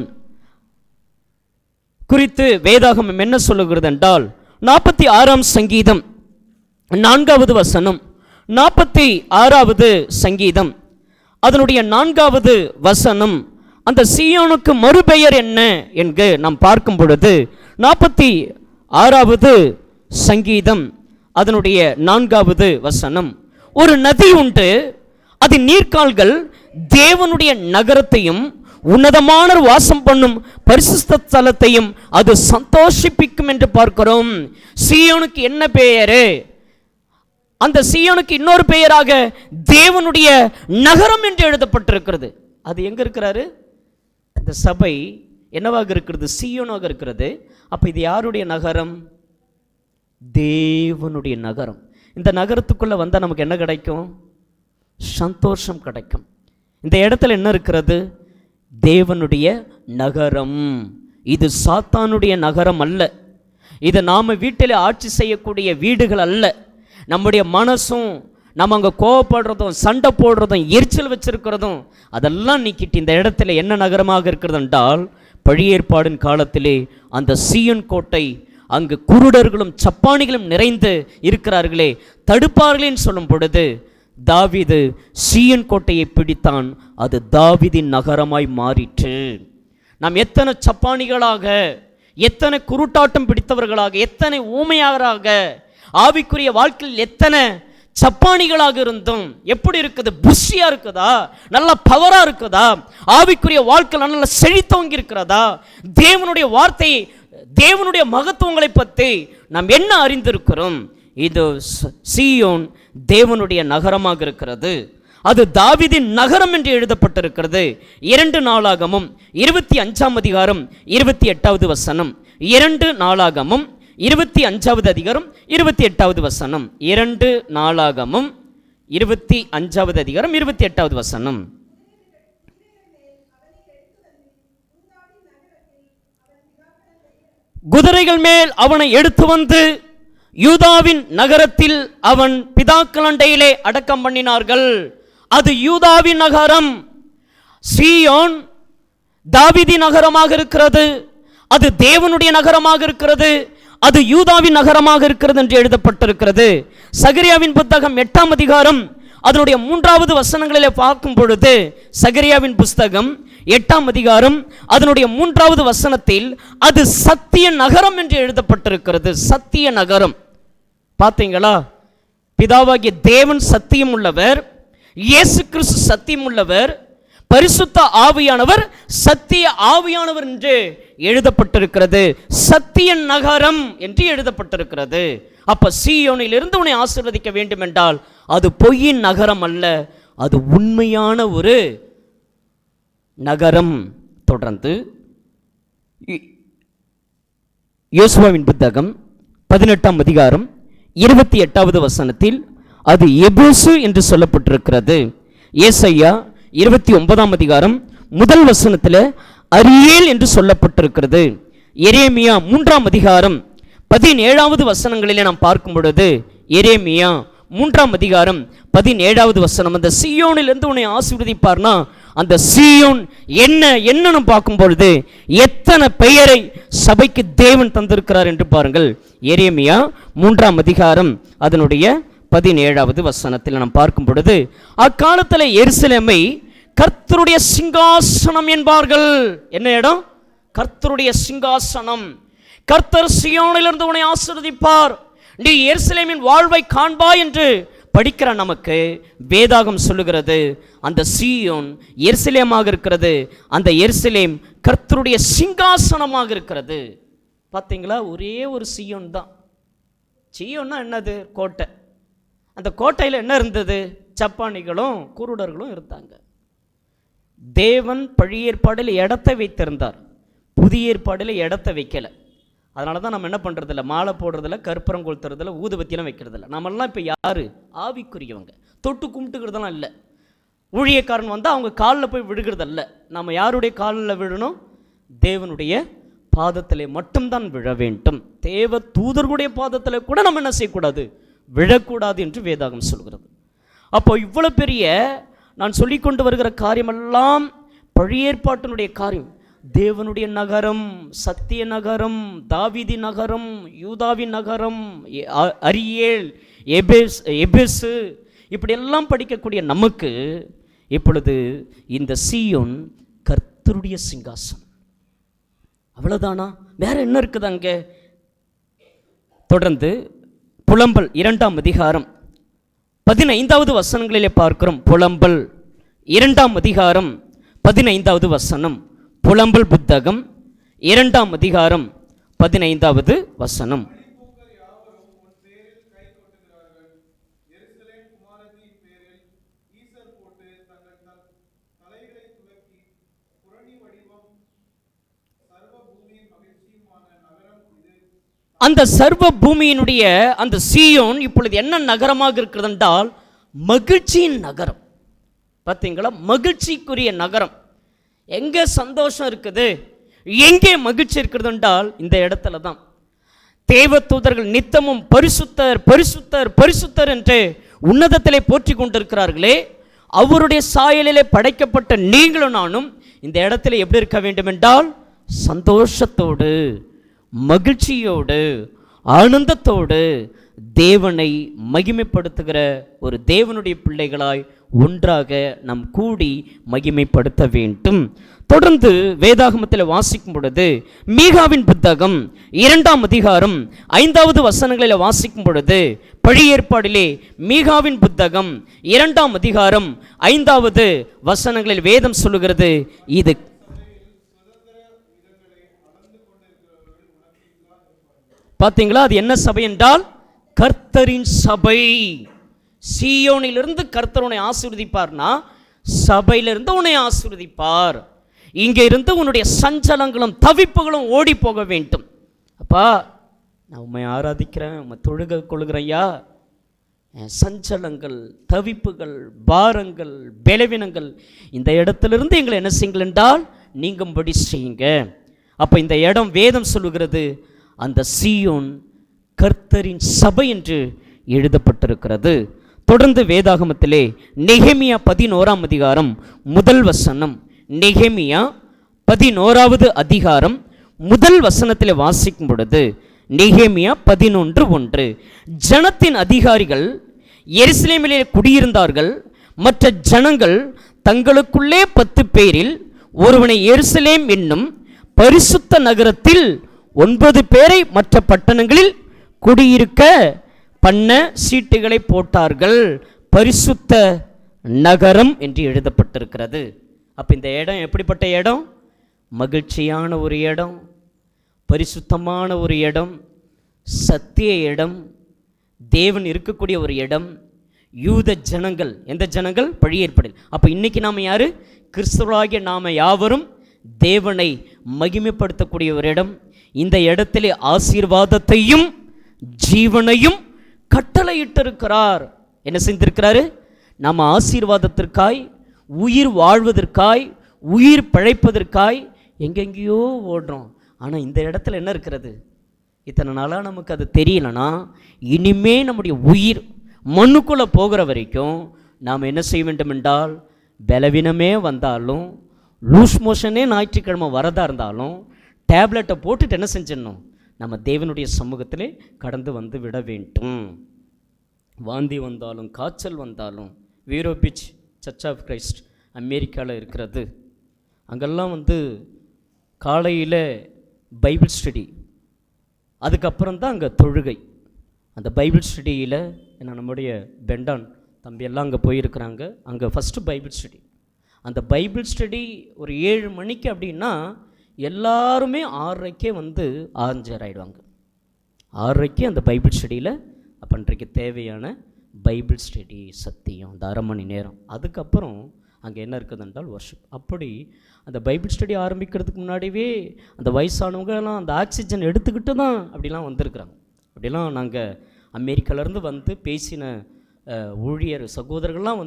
குறித்து வேதாகமம் என்ன சொல்லுகிறது என்றால் 46ஆம் சங்கீதம் 4வது வசனம், 46வது சங்கீதம் அதனுடைய 4வது வசனம், அந்த சீயோனுக்கு மறுபெயர் என்ன என்று நாம் பார்க்கும் பொழுது 46வது சங்கீதம் அதனுடைய 4வது வசனம், ஒரு நதி உண்டு, அதன் நீர்க்கால்கள் தேவனுடைய நகரத்தையும் உன்னதமான வாசம் பண்ணும் பரிசுத்த ஸ்தலத்தையும் அது சந்தோஷிப்பிக்கும் என்று பார்க்கிறோம். சீயோனுக்கு என்ன பெயரு? அந்த சீயோனுக்கு இன்னொரு பெயராக தேவனுடைய நகரம் என்று எழுதப்பட்டிருக்கிறது. அது எங்க இருக்கிறாரு? இந்த சபை என்னவாக இருக்கிறது? சீயோனாக இருக்கிறது. அப்ப இது யாருடைய நகரம்? தேவனுடைய நகரம். இந்த நகரத்துக்குள்ள வந்தா நமக்கு என்ன கிடைக்கும்? சந்தோஷம் கிடைக்கும். இந்த இடத்துல என்ன இருக்கிறது? தேவனுடைய நகரம். இது சாத்தானுடைய நகரம் அல்ல. இது நாம வீட்டில் ஆட்சி செய்யக்கூடிய வீடுகள் அல்ல. நம்முடைய மனசும் நம்ம அங்கே கோவப்படுறதும் சண்டை போடுறதும் எரிச்சல் வச்சிருக்கிறதும் அதெல்லாம் நீக்கிட்டு இந்த இடத்துல என்ன நகரமாக இருக்கிறது என்றால், பழைய ஏற்பாடின் காலத்திலே அந்த சீயோன் கோட்டை, அங்கு குருடர்களும் சப்பானிகளும் நிறைந்து இருக்கிறார்களே, தடுப்பார்களேன்னு சொல்லும் பொழுது தாவீது சீயோன் கோட்டையை பிடித்தான். அது தாவீதின் நகரமாய் மாறிற்று. நாம் எத்தனை சப்பானிகளாக, எத்தனை குருட்டாட்டம் பிடித்தவர்களாக, எத்தனை ஊமையாளராக, ஆவிக்குரிய வாழ்க்கையில் எத்தனை சப்பானிகளாக இருந்தோம். எப்படி இருக்குது? புஷியா இருக்குதா? நல்ல பவரா இருக்குதா? ஆவிக்குரிய வாழ்க்கை நல்ல செழித்தோங்கி இருக்கிறதா? தேவனுடைய வார்த்தை, தேவனுடைய மகத்துவங்களை பற்றி நாம் என்ன அறிந்திருக்கிறோம்? இது சீயோன் தேவனுடைய நகரமாக இருக்கிறது. அது தாவீதின் நகரம் என்று எழுதப்பட்டிருக்கிறது. 2 நாளாகமும் 25ஆம் அதிகாரம் 28வது வசனம். 2 நாளாகமும் 25வது அதிகாரம் 28வது வசனம். 2 நாளாகமும் 25வது அதிகாரம் 28வது வசனம். குதிரைகள் மேல் அவனை எடுத்து வந்து யூதாவின் நகரத்தில் அவன் பிதாக்களண்டையிலே அடக்கம் பண்ணினார்கள். அது யூதாவின் நகரம். சீயோன் தாவீதின் நகரமாக இருக்கிறது. அது தேவனுடைய நகரமாக இருக்கிறது. அது யூதாவின் நகரமாக இருக்கிறது என்று எழுதப்பட்டிருக்கிறது. சகரியாவின் புத்தகம் 8ஆம் அதிகாரம் அதனுடைய 3வது வசனங்களிலே பார்க்கும் பொழுது, சகரியாவின் புஸ்தகம் 8ஆம் அதிகாரம் அதனுடைய 3வது வசனத்தில் அது சத்திய நகரம் என்று எழுதப்பட்டிருக்கிறது. சத்திய நகரம். பார்த்தீங்களா? பிதாவாகிய தேவன் சத்தியம் உள்ளவர், இயேசு கிறிஸ்து சத்தியம் உள்ளவர், பரிசுத்த ஆவியானவர் சத்திய ஆவியானவர் என்று எழுதப்பட்டிருக்கிறது. சத்திய நகரம் என்று எழுதப்பட்டிருக்கிறது. அப்ப சீயோனில் இருந்து உன்னை ஆசீர்வதிக்க வேண்டும் என்றால் அது பொய்யின் நகரம் அல்ல, அது உண்மையான ஒரு நகரம். தொடர்ந்து யோசுவாவின் புத்தகம் 18ஆம் அதிகாரம் 28வது வசனத்தில் அது எபூசு என்று சொல்லப்பட்டிருக்கிறது. ஏசாயா 29ஆம் அதிகாரம் 1 வசனத்தில் அரியேல் என்று சொல்லப்பட்டிருக்கிறது. எரேமியா 3ஆம் அதிகாரம் 17வது வசனங்களிலே நாம் பார்க்கும் பொழுது, எரேமியா 3ஆம் அதிகாரம் 17வது வசனம், அந்த சீயோனிலிருந்து உன்னை ஆசீர்வதிப்பார்னா அந்த சீயோன் என்னன்னு பார்க்கும் பொழுது எத்தனை பெயரை சபைக்கு தேவன் தந்திருக்கிறார் என்று பாருங்கள். எரேமியா 3ஆம் அதிகாரம் அதனுடைய 17வது வசனத்தில் நாம் பார்க்கும் பொழுது, அக்காலத்தில் எருசலேமை கர்த்தருடைய சிங்காசனம் என்பார்கள். என்ன இடம்? கர்த்தருடைய சிங்காசனம். கர்த்தர் சீயோனிலிருந்து உன்னை ஆசீர்வதிப்பார், நீ எருசலேமின் வாழ்வை காண்பாய் என்று படிக்கிற நமக்கு வேதாகம் சொல்லுகிறது. அந்த சீயோன் எருசலேமாக இருக்கிறது. அந்த எருசலேம் கர்த்தருடைய சிங்காசனமாக இருக்கிறது. பார்த்தீங்களா? ஒரே ஒரு சீயோன் தான். சீயோன்னா என்னது? கோட்டை. அந்த கோட்டையில் என்ன இருந்தது? சப்பானிகளும் குருடர்களும் இருந்தாங்க. தேவன் பழைய ஏற்பாடில் இடத்தை வைத்திருந்தார், புதிய ஏற்பாடில் இடத்தை வைக்கலை. அதனால தான் நம்ம என்ன பண்ணுறதில்ல, மாலை போடுறதில்ல, கற்பூரம் கொளுத்துறதில்ல, ஊதுபத்தியெல்லாம் வைக்கிறதில்ல. நம்மெல்லாம் இப்போ யார்? ஆவிக்குரியவங்க. தொட்டு கும்பிட்டுக்கிறதெல்லாம் இல்லை. ஊழியக்காரன் வந்தால் அவங்க காலில் போய் விழுகிறதல்ல. நம்ம யாருடைய காலில் விழணும்? தேவனுடைய பாதத்தில் மட்டும்தான் விழ வேண்டும். தேவ தூதர்களுடைய பாதத்தில் கூட நம்ம என்ன செய்யக்கூடாது? விழக்கூடாது என்று வேதாகம் சொல்கிறது. அப்போ இவ்வளோ பெரிய நான் சொல்லிக்கொண்டு வருகிற காரியமெல்லாம் பழைய ஏற்பாட்டினுடைய காரியம். தேவனுடைய நகரம், சத்திய நகரம், தாவீதி நகரம், யூதாவின் நகரம், அரியேல், எபேசு, இப்படியெல்லாம் படிக்கக்கூடிய நமக்கு இப்பொழுது இந்த சீயோன் கர்த்தருடைய சிங்காசனம். அவ்வளவுதானா? வேற என்ன இருக்குது அங்கே? தொடர்ந்து புலம்பல் 2ஆம் அதிகாரம் 15வது வசனங்களிலே பார்க்கிறோம். புலம்பல் 2ஆம் அதிகாரம் 15வது வசனம். புலம்பல் புத்தகம் 2ஆம் அதிகாரம் 15வது வசனம். அந்த சர்வ பூமியினுடைய அந்த சீயோன் இப்பொழுது என்ன நகரமாக இருக்கிறது என்றால் மகிழ்ச்சியின் நகரம். பார்த்தீங்களா? மகிழ்ச்சிக்குரிய நகரம். எங்கே சந்தோஷம் இருக்குது, எங்கே மகிழ்ச்சி இருக்கிறது என்றால் இந்த இடத்துல தான். தேவதூதர்கள் நித்தமும் பரிசுத்தர் பரிசுத்தர் பரிசுத்தர் என்று உன்னதத்திலே போற்றி கொண்டிருக்கிறார்களே, அவருடைய சாயலிலே படைக்கப்பட்ட நீங்களும் நானும் இந்த இடத்துல எப்படி இருக்க வேண்டும் என்றால் சந்தோஷத்தோடு, மகிழ்ச்சியோடு, ஆனந்தத்தோடு தேவனை மகிமைப்படுத்துகிற ஒரு தேவனுடைய பிள்ளைகளாய் ஒன்றாக நாம் கூடி மகிமைப்படுத்த வேண்டும். தொடர்ந்து வேதாகமத்தில் வாசிக்கும் பொழுது மீகாவின் புத்தகம் 2ஆம் அதிகாரம் 5வது வசனங்களில் வாசிக்கும் பொழுது, பழைய ஏற்பாடிலே மீகாவின் புத்தகம் 2ஆம் அதிகாரம் 5வது வசனங்களில் வேதம் சொல்லுகிறது, இது பார்த்தீங்களா? அது என்ன சபை என்றால் கர்த்தரின் சபை. சீயோனிலிருந்து கர்த்தர் உன்னை ஆசீர்வதிப்பார்னா சபையிலிருந்து உன்னை ஆசீர்வதிப்பார். இங்கே இருந்து உன்னுடைய சஞ்சலங்களும் தவிப்புகளும் ஓடி போக வேண்டும். அப்பா, நான் உண்மை ஆராதிக்கிறேன், உண்மை தொழுக கொள்ளுகிறையா, சஞ்சலங்கள், தவிப்புகள், பாரங்கள், பலவீனங்கள் இந்த இடத்திலிருந்து எங்களை என்ன செய்யுங்கள் என்றால் நீங்கும்படி செய்யுங்க. அப்போ இந்த இடம் வேதம் சொல்லுகிறது அந்த சீயோன் கர்த்தரின் சபை என்று எழுதப்பட்டிருக்கிறது. தொடர்ந்து வேதாகமத்திலே நெகேமியா 11ஆம் அதிகாரம் 1 வசனம். நெகேமியா 11வது அதிகாரம் 1 வசனத்திலே வாசிக்கும் பொழுது, நெகேமியா 11:1, ஜனத்தின் அதிகாரிகள் எருசலேமிலே குடியிருந்தார்கள். மற்ற ஜனங்கள் தங்களுக்குள்ளே 10 பேரில் ஒருவனை எருசலேம் என்னும் பரிசுத்த நகரத்தில் 9 பேரை மற்ற பட்டணங்களில் குடியிருக்க பண்ண சீட்டுகளை போட்டார்கள். பரிசுத்த நகரம் என்று எழுதப்பட்டிருக்கிறது. அப்போ இந்த இடம் எப்படிப்பட்ட இடம்? மகிழ்ச்சியான ஒரு இடம், பரிசுத்தமான ஒரு இடம், சத்திய இடம், தேவன் இருக்கக்கூடிய ஒரு இடம். யூத ஜனங்கள், எந்த ஜனங்கள்? பழைய ஏற்பாடில். அப்போ இன்னைக்கு நாம் யாரு? கிறிஸ்தவராகிய நாம் யாவரும் தேவனை மகிமைப்படுத்தக்கூடிய ஒரு இடம். இந்த இடத்திலே ஆசீர்வாதத்தையும் ஜீவனையும் கட்டளையிட்டிருக்கிறார். என்ன செஞ்சிருக்கிறாரு? நாம் ஆசீர்வாதத்திற்காய், உயிர் வாழ்வதற்காய், உயிர் பிழைப்பதற்காய் எங்கெங்கேயோ ஓடுறோம். ஆனால் இந்த இடத்துல என்ன இருக்கிறது? இத்தனை நாளாக நமக்கு அது தெரியலனா, இனிமே நம்முடைய உயிர் மண்ணுக்குள்ளே போகிற வரைக்கும் நாம் என்ன செய்ய வேண்டும் என்றால், பலவீனமே வந்தாலும், லூஸ் மோஷனே ஞாயிற்றுக்கிழமை வரதா இருந்தாலும் டேப்லெட்டை போட்டுட்டு என்ன செஞ்சிடணும்? நம்ம தேவனுடைய சமூகத்திலே கடந்து வந்து விட வேண்டும். வாந்தி வந்தாலும், காய்ச்சல் வந்தாலும், Viro beach search of Christ அமெரிக்காவில் இருக்கிறது. அங்கெல்லாம் காலையில் பைபிள் ஸ்டடி, அதுக்கப்புறம் தான் அங்கே தொழுகை. அந்த பைபிள் ஸ்டடியில் நம்முடைய பெண்டான் தம்பியெல்லாம் அங்கே போயிருக்கிறாங்க. அங்கே ஃபஸ்ட்டு பைபிள் ஸ்டடி. அந்த பைபிள் ஸ்டடி ஒரு 7 மணிக்கு அப்படின்னா எல்லாருமே 6:30 ஆஜராயிடுவாங்க. 6:30 அந்த பைபிள் ஸ்டடியில் பண்ணுறதுக்கு தேவையான பைபிள் ஸ்டடி சத்தியம் அந்த 1/2 மணி நேரம். அதுக்கப்புறம் அங்கே என்ன இருக்குது என்றால் வர்ஷிப். அப்படி அந்த பைபிள் ஸ்டடி ஆரம்பிக்கிறதுக்கு முன்னாடியே அந்த வயசானவங்கலாம் அந்த ஆக்சிஜன் எடுத்துக்கிட்டு தான் அப்படிலாம் வந்திருக்கிறாங்க. அப்படிலாம் நாங்கள் அமெரிக்காவிலேருந்து பேசின ஊழியர் சகோதரர்கள்லாம்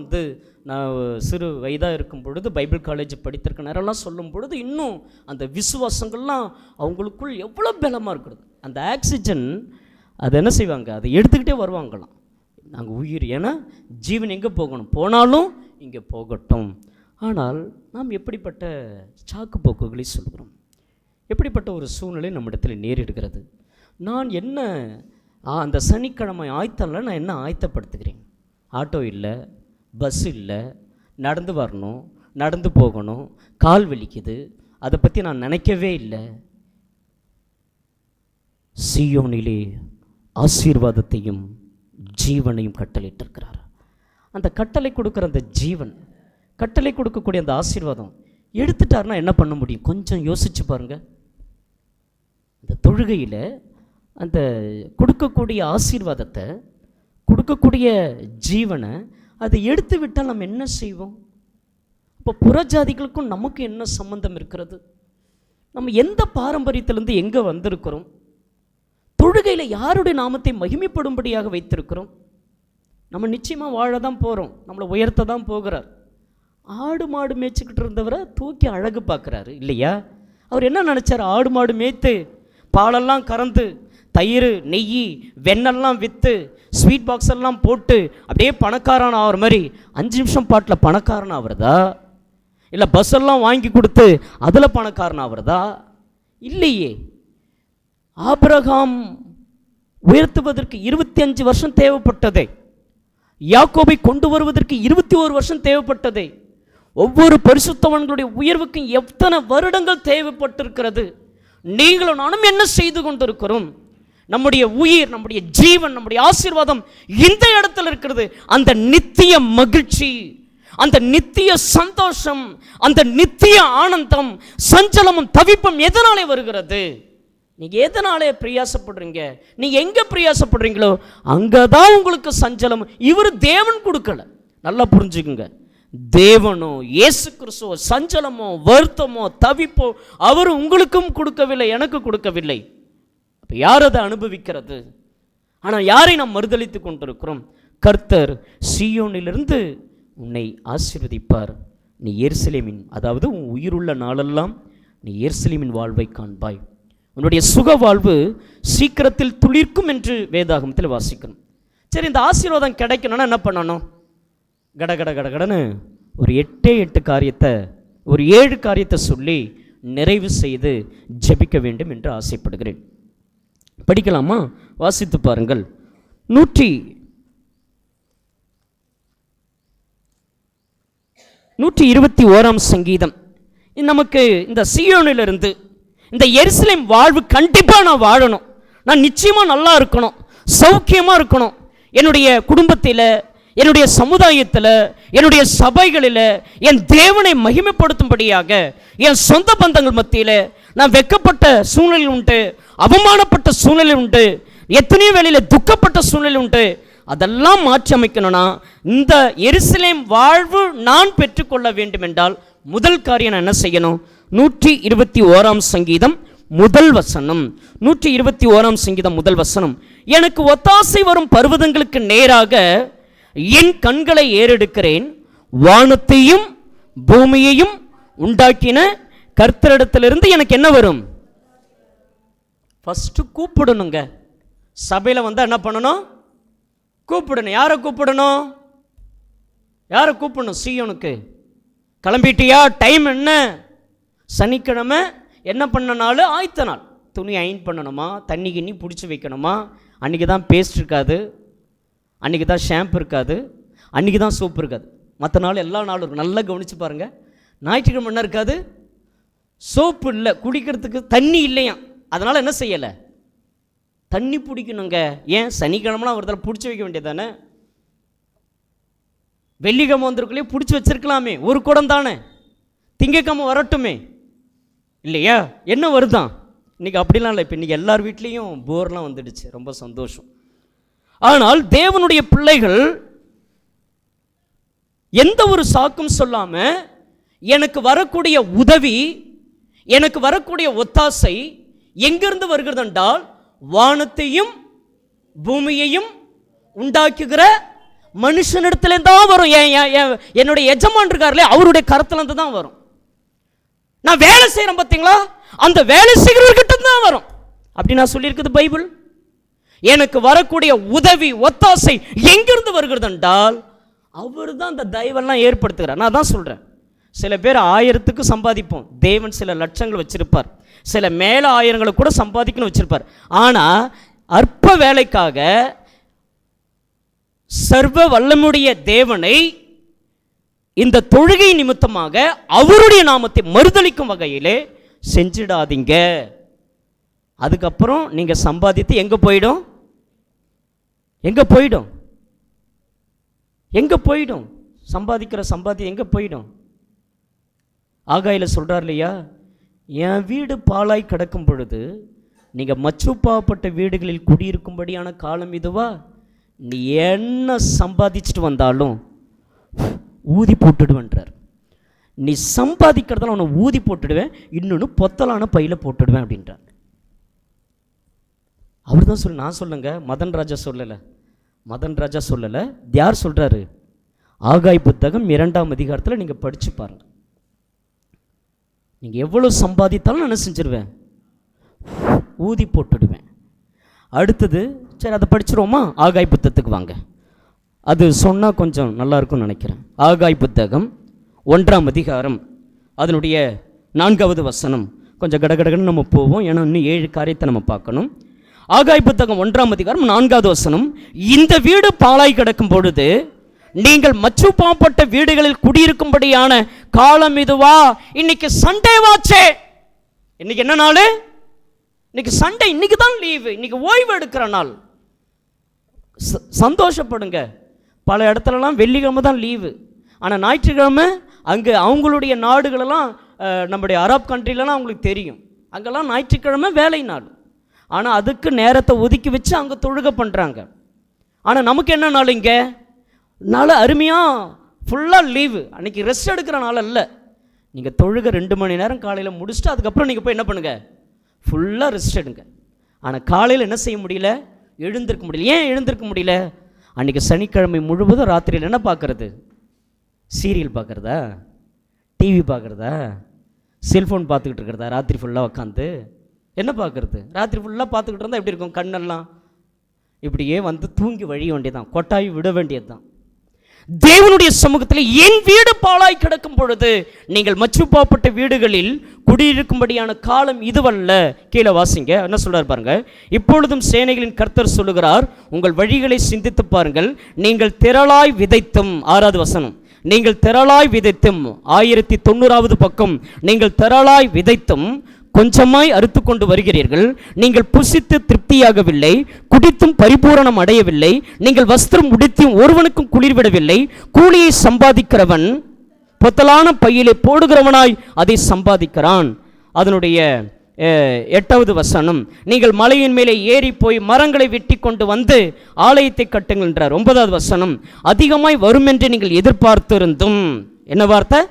நான் சிறு வயதாக இருக்கும் பொழுது பைபிள் காலேஜ் படித்திருக்க நேரம்லாம் சொல்லும் பொழுது இன்னும் அந்த விசுவாசங்கள்லாம் அவங்களுக்குள் எவ்வளோ பலமாக இருக்கிறது. அந்த ஆக்சிஜன் அதை என்ன செய்வாங்க? அதை எடுத்துக்கிட்டே வருவாங்களாம். நாங்கள் உயிர், ஏன்னா ஜீவன் எங்கே போகணும்? போனாலும் இங்கே போகட்டும். ஆனால் நாம் எப்படிப்பட்ட சாக்கு போக்குகளை சொல்கிறோம்? எப்படிப்பட்ட ஒரு சூழ்நிலை நம்மிடத்தில் நேரிடுகிறது? நான் என்ன அந்த சனிக்கிழமை ஆயத்தம்ல நான் என்ன ஆயத்தப்படுத்துகிறேன்? ஆட்டோ இல்லை, பஸ் இல்லை, நடந்து வரணும், நடந்து போகணும், கால் வலிக்குது, அதை பற்றி நான் நினைக்கவே இல்லை. சீயோனிலே ஆசீர்வாதத்தையும் ஜீவனையும் கட்டளையிட்டிருக்கிறார். அந்த கட்டளை கொடுக்குற அந்த ஜீவன், கட்டளை கொடுக்கக்கூடிய அந்த ஆசீர்வாதம் எடுத்துட்டாருன்னா என்ன பண்ண முடியும்? கொஞ்சம் யோசிச்சு பாருங்க. அந்த தொழுகையில் அந்த கொடுக்கக்கூடிய ஆசீர்வாதத்தை, கொடுக்கக்கூடிய ஜீவனை அதை எடுத்து விட்டால் நம்ம என்ன செய்வோம்? இப்போ புறஜாதிகளுக்கும் நமக்கு என்ன சம்பந்தம் இருக்கிறது? நம்ம எந்த பாரம்பரியத்திலேருந்து எங்கே வந்திருக்கிறோம்? தொழுகையில் யாருடைய நாமத்தை மகிமைப்படும்படியாக வைத்திருக்கிறோம்? நம்ம நிச்சயமாக வாழ தான் போகிறோம், நம்மளை உயர்த்த தான் போகிறார். ஆடு மாடு மேய்ச்சிக்கிட்டு இருந்தவரை தூக்கி அழகு பார்க்குறாரு இல்லையா? அவர் என்ன நினச்சார்? ஆடு மாடு மேய்த்து பாலெல்லாம் கறந்து தயிர் நெய் வெண்ணெல்லாம் விற்று ஸ்வீட் பாக்ஸ் எல்லாம் போட்டு அப்படியே பணக்காரன் ஆகிற மாதிரி 5 நிமிஷம் பாட்டில் பணக்காரன் ஆகிறதா? இல்லை பஸ் எல்லாம் வாங்கி கொடுத்து அதில் பணக்காரன் ஆகிறதா? இல்லையே. ஆபிரகாம் உயர்த்துவதற்கு 25 வருஷம் தேவைப்பட்டதே, யாக்கோபை கொண்டு வருவதற்கு 21 வருஷம் தேவைப்பட்டதே, ஒவ்வொரு பரிசுத்தவான்களுடைய உயர்வுக்கும் எத்தனை வருடங்கள் தேவைப்பட்டிருக்கிறது. நீங்களும் நானும் என்ன செய்து கொண்டிருக்கிறோம்? நம்முடைய உயிர், நம்முடைய ஜீவன், நம்முடைய ஆசீர்வாதம் இந்த இடத்துல இருக்கிறது. அந்த நித்திய மகிழ்ச்சி, அந்த நித்திய சந்தோஷம், அந்த நித்திய ஆனந்தம், சஞ்சலமும் தவிப்பும் எதனாலே வருகிறது? நீங்கள் எதனாலே பிரயாசப்படுறீங்க? நீங்கள் எங்கே பிரயாசப்படுறீங்களோ அங்கே தான் உங்களுக்கு சஞ்சலம். இவர் தேவன் கொடுக்கல. நல்லா புரிஞ்சுக்குங்க. தேவனோ இயேசு கிறிஸ்துவோ சஞ்சலமோ வருத்தமோ தவிப்போ அவர் உங்களுக்கும் கொடுக்கவில்லை, எனக்கு கொடுக்கவில்லை. அப்போ யார் அதை அனுபவிக்கிறது? ஆனால் யாரை நாம் மறுதளித்து கொண்டிருக்கிறோம்? கர்த்தர் சீயோனிலிருந்து உன்னை ஆசீர்வதிப்பார். நீ எருசலேமின், அதாவது உன் உயிருள்ள நாளெல்லாம் நீ எருசலேமின் வாழ்வை காண்பாய். உன்னுடைய சுக வாழ்வு சீக்கிரத்தில் துளிர்க்கும் என்று வேதாகமத்தில் வாசிக்கணும். சரி, இந்த ஆசீர்வாதம் கிடைக்கணும்னா என்ன பண்ணணும்? கடன்னு ஒரு 8 காரியத்தை, ஒரு 7 காரியத்தை சொல்லி நிறைவு செய்து ஜெபிக்க வேண்டும் என்று ஆசைப்படுகிறேன். படிக்கலாமா? வாசித்து பாருங்கள். 121 சங்கீதம். நமக்கு இந்த சீயோனிலிருந்து இந்த எருசலேம் வாழ்வு கண்டிப்பாக நான் வாழணும், நான் நிச்சயமாக நல்லா இருக்கணும், சௌக்கியமாக இருக்கணும். என்னுடைய குடும்பத்தில், என்னுடைய சமுதாயத்தில், என்னுடைய சபைகளில் என் தேவனை மகிமைப்படுத்தும்படியாக என் சொந்த பந்தங்கள் மத்தியில் நான் வெட்கப்பட்ட சூழ்நிலை உண்டு, அவமானப்பட்ட சூழ்நிலை உண்டு, எத்தனையோ வேளையில் துக்கப்பட்ட சூழ்நிலை உண்டு. அதெல்லாம் மாற்றி அமைக்கணும்னா இந்த எருசலேம் வாழ்வு நான் பெற்றுக்கொள்ள வேண்டும் என்றால் முதல் காரியம் நான் என்ன செய்யணும்? 121 சங்கீதம் முதல் வசனம். 121 சங்கீதம் முதல் வசனம். எனக்கு ஒத்தாசை வரும் பர்வதங்களுக்கு நேராக என் கண்களை ஏறெடுக்கிறேன், வானத்தையும் பூமியையும் உண்டாக்கின கர்த்தரிடத்திலிருந்து எனக்கு என்ன வரும்? ஃபர்ஸ்ட் கூப்பிடணுங்க. சபையில் வந்தால் என்ன பண்ணணும்? கூப்பிடணும். யாரை கூப்பிடணும்? யாரை கூப்பிடணும்? சீயோனுக்கு. கிளம்பிட்டியா? டைம் என்ன? சனிக்கிழமை என்ன பண்ணனாலும் ஆயத்த நாள். துணி அயன் பண்ணணுமா, தண்ணி கிண்ணி பிடிச்சி வைக்கணுமா, அன்றைக்கி தான் பேஸ்ட் இருக்காது, அன்றைக்கி தான் ஷாம்பு இருக்காது, அன்றைக்கி தான் சோப்பு இருக்காது. மற்ற நாள் எல்லா நாளும் இருக்கும். நல்லா கவனித்து பாருங்கள். ஞாயிற்றுக்கிழமை என்ன இருக்காது? சோப்பு இல்லை, குடிக்கிறதுக்கு தண்ணி இல்லையா, அதனால் என்ன செய்யலை? தண்ணி பிடிக்கணுங்க. ஏன்? சனிக்கிழமெலாம் ஒரு தடவை பிடிச்சி வைக்க வேண்டியது தானே. வெள்ளிக்கிழமை வந்திருக்குள்ளே பிடிச்சி வச்சிருக்கலாமே, ஒரு குடம் தானே. திங்கக்கிழமை வரட்டுமே இல்லையா? என்ன வருதான்? இன்றைக்கி அப்படிலாம் இல்லை. இப்போ இன்றைக்கி எல்லார் வீட்லேயும் போர்லாம் வந்துடுச்சு, ரொம்ப சந்தோஷம். ஆனால் தேவனுடைய பிள்ளைகள் எந்த ஒரு சாக்கும் சொல்லாமல் எனக்கு வரக்கூடிய உதவி, எனக்கு வரக்கூடிய ஒத்தாசை எங்கிருந்து வருகிறது என்றால் வானத்தையும் பூமியையும் உண்டாக்குகிற மனுஷனிடத்துலேருந்து தான் வரும். என்னுடைய எஜமான் இருக்கார்களே, அவருடைய கரத்துலேருந்து தான் வரும். நான் வேலை செய்கிறேன் பார்த்தீங்களா, அந்த வேலை செய்கிறவர்கிட்ட தான் வரும். அப்படி நான் சொல்லியிருக்குது பைபிள். எனக்கு வரக்கூடிய உதவி ஒத்தாசை எங்கிருந்து வருகிறது என்றால் அவர் தான் அந்த தயவெல்லாம் ஏற்படுத்துகிறார். நான் தான் சொல்கிறேன், சில பேர் 1000க்கு சம்பாதிப்போம், தேவன் சில லட்சங்கள் வச்சிருப்பார், சில மேலே 1000ங்களை கூட சம்பாதிக்கணும் வச்சிருப்பார். ஆனால் அற்ப வேலைக்காக சர்வ வல்லமுடைய தேவனை இந்த தொழுகை நிமித்தமாக அவருடைய நாமத்தை மறுதளிக்கும் வகையிலே செஞ்சிடாதீங்க. அதுக்கப்புறம் நீங்கள் சம்பாதித்து எங்கே போயிடும்? எங்கே போயிடும்? எங்கே போயிடும்? சம்பாதிக்கிற சம்பாத்தியம் எங்கே போயிடும்? ஆகாயில் சொல்கிறார் இல்லையா, என் வீடு பாழாய் கிடக்கும் பொழுது நீங்கள் மச்சுப்பாப்பட்ட வீடுகளில் குடியிருக்கும்படியான காலம் இதுவா? நீ என்ன சம்பாதிச்சுட்டு வந்தாலும் ஊதி போட்டுடுவேன்றார். நீ சம்பாதிக்கிறதால அவனை ஊதி போட்டுடுவேன், இன்னொன்று பொத்தலான பையில் போட்டுடுவேன் அப்படின்றார். அவர் தான் சொல்ல, நான் சொல்லுங்க, மதன் ராஜா சொல்லலை, மதன் ராஜா சொல்லலை, யார் சொல்கிறாரு? ஆகாய் புத்தகம் 2ஆம் அதிகாரத்தில் நீங்கள் படித்து பாருங்கள். நீங்கள் எவ்வளோ சம்பாதித்தாலும் நான் என்ன செஞ்சிருவேன்? ஊதி போட்டுடுவேன். அடுத்தது சரி, அதை படிச்சிருவோமா? ஆகாய் புத்தகத்துக்கு வாங்க, அது சொன்னால் கொஞ்சம் நல்லா இருக்கும்னு நினைக்கிறேன். ஆகாய் புத்தகம் 1ஆம் அதிகாரம் அதனுடைய 4வது வசனம். கொஞ்சம் கடகடகன்னு நம்ம போவோம், ஏன்னா இன்னும் 7 காரியத்தை நம்ம பார்க்கணும். ஆகாய் புத்தகம் 1ஆம் அதிகாரம் 4வது வசனம். இந்த வீடு பாழாய் கிடக்கும் பொழுது நீங்கள் மச்சுப்பாப்பட்ட வீடுகளில் குடியிருக்கும்படியான காலம் இதுவா? இன்னைக்கு சண்டே வாச்சே. இன்னைக்கு என்ன நாள்? இன்னைக்கு சண்டே, இன்னைக்கு தான் லீவு, இன்னைக்கு ஓய்வு எடுக்கிற நாள். சந்தோஷப்படுங்க. பல இடத்துலலாம் வெள்ளிக்கிழமை தான் லீவு, ஆனால் ஞாயிற்றுக்கிழமை அங்கே அவங்களுடைய நாடுகளெல்லாம், நம்முடைய அரப் கண்ட்ரிலலாம் அவங்களுக்கு தெரியும், அங்கெல்லாம் ஞாயிற்றுக்கிழமை வேலை நாள். ஆனால் அதுக்கு நேரத்தை ஒதுக்கி வச்சு அங்கே தொழுகை பண்ணுறாங்க. ஆனால் நமக்கு என்ன நாள்? இங்கே நாள் அருமையாக ஃபுல்லாக லீவு, அன்றைக்கி ரெஸ்ட் எடுக்கிற நாள் அல்ல. நீங்கள் தொழுகை 2 மணி நேரம் காலையில் முடிச்சுட்டு அதுக்கப்புறம் நீங்கள் போய் என்ன பண்ணுங்கள்? ஃபுல்லாக ரெஸ்ட் எடுங்க. ஆனால் காலையில் என்ன செய்ய முடியல? எழுந்திருக்க முடியல. ஏன் எழுந்திருக்க முடியல? அன்றைக்கி சனிக்கிழமை முழுவதும் ராத்திரியில் என்ன பார்க்குறது? சீரியல் பார்க்குறதா? டிவி பார்க்குறதா? செல்ஃபோன் பார்த்துக்கிட்டு இருக்கிறதா? ராத்திரி ஃபுல்லாக உட்காந்து என்ன பார்க்குறது? ராத்திரி ஃபுல்லாக பார்த்துக்கிட்டு இருந்தால் எப்படி இருக்கும்? கண்ணெல்லாம் இப்படியே வந்து தூங்கி வழிய வேண்டியதான், கொட்டாய் விட வேண்டியது தான். தேவனுடைய சமூகத்தில் என் வீடு பாழாய் கிடக்கும் பொழுது நீங்கள் மச்சுப்பாப்பட்ட வீடுகளில் குடியிருக்கும்படியான காலம் இதுவல்ல. கீழே வாசிங்க, என்ன சொல்றார் பாருங்க. இப்பொழுதும் சேனைகளின் கர்த்தர் சொல்லுகிறார், உங்கள் வழிகளை சிந்தித்து பாருங்கள். நீங்கள் திரளாய் விதைத்தும், 6வது வசனம், நீங்கள் திரளாய் விதைத்தும், 1090வது பக்கம், நீங்கள் திரளாய் விதைத்தும் கொஞ்சமாய் அறுத்து கொண்டு வருகிறீர்கள். நீங்கள் புசித்து திருப்தியாகவில்லை, குடித்தும் பரிபூரணம் அடையவில்லை, நீங்கள் வஸ்திரம் உடுத்தியும் ஒருவனுக்கும் குளிர்விடவில்லை. கூலியை சம்பாதிக்கிறவன் பொத்தலான பையிலே போடுகிறவனாய் அதை சம்பாதிக்கிறான். அதனுடைய 8வது வசனம், நீங்கள் மலையின் மேலே ஏறி போய் மரங்களை வெட்டி கொண்டு வந்து ஆலயத்தை கட்டுங்கள் என்றார். 9வது வசனம், அதிகமாய் வரும் என்று நீங்கள் எதிர்பார்த்திருந்தும், என்ன வார்த்தை?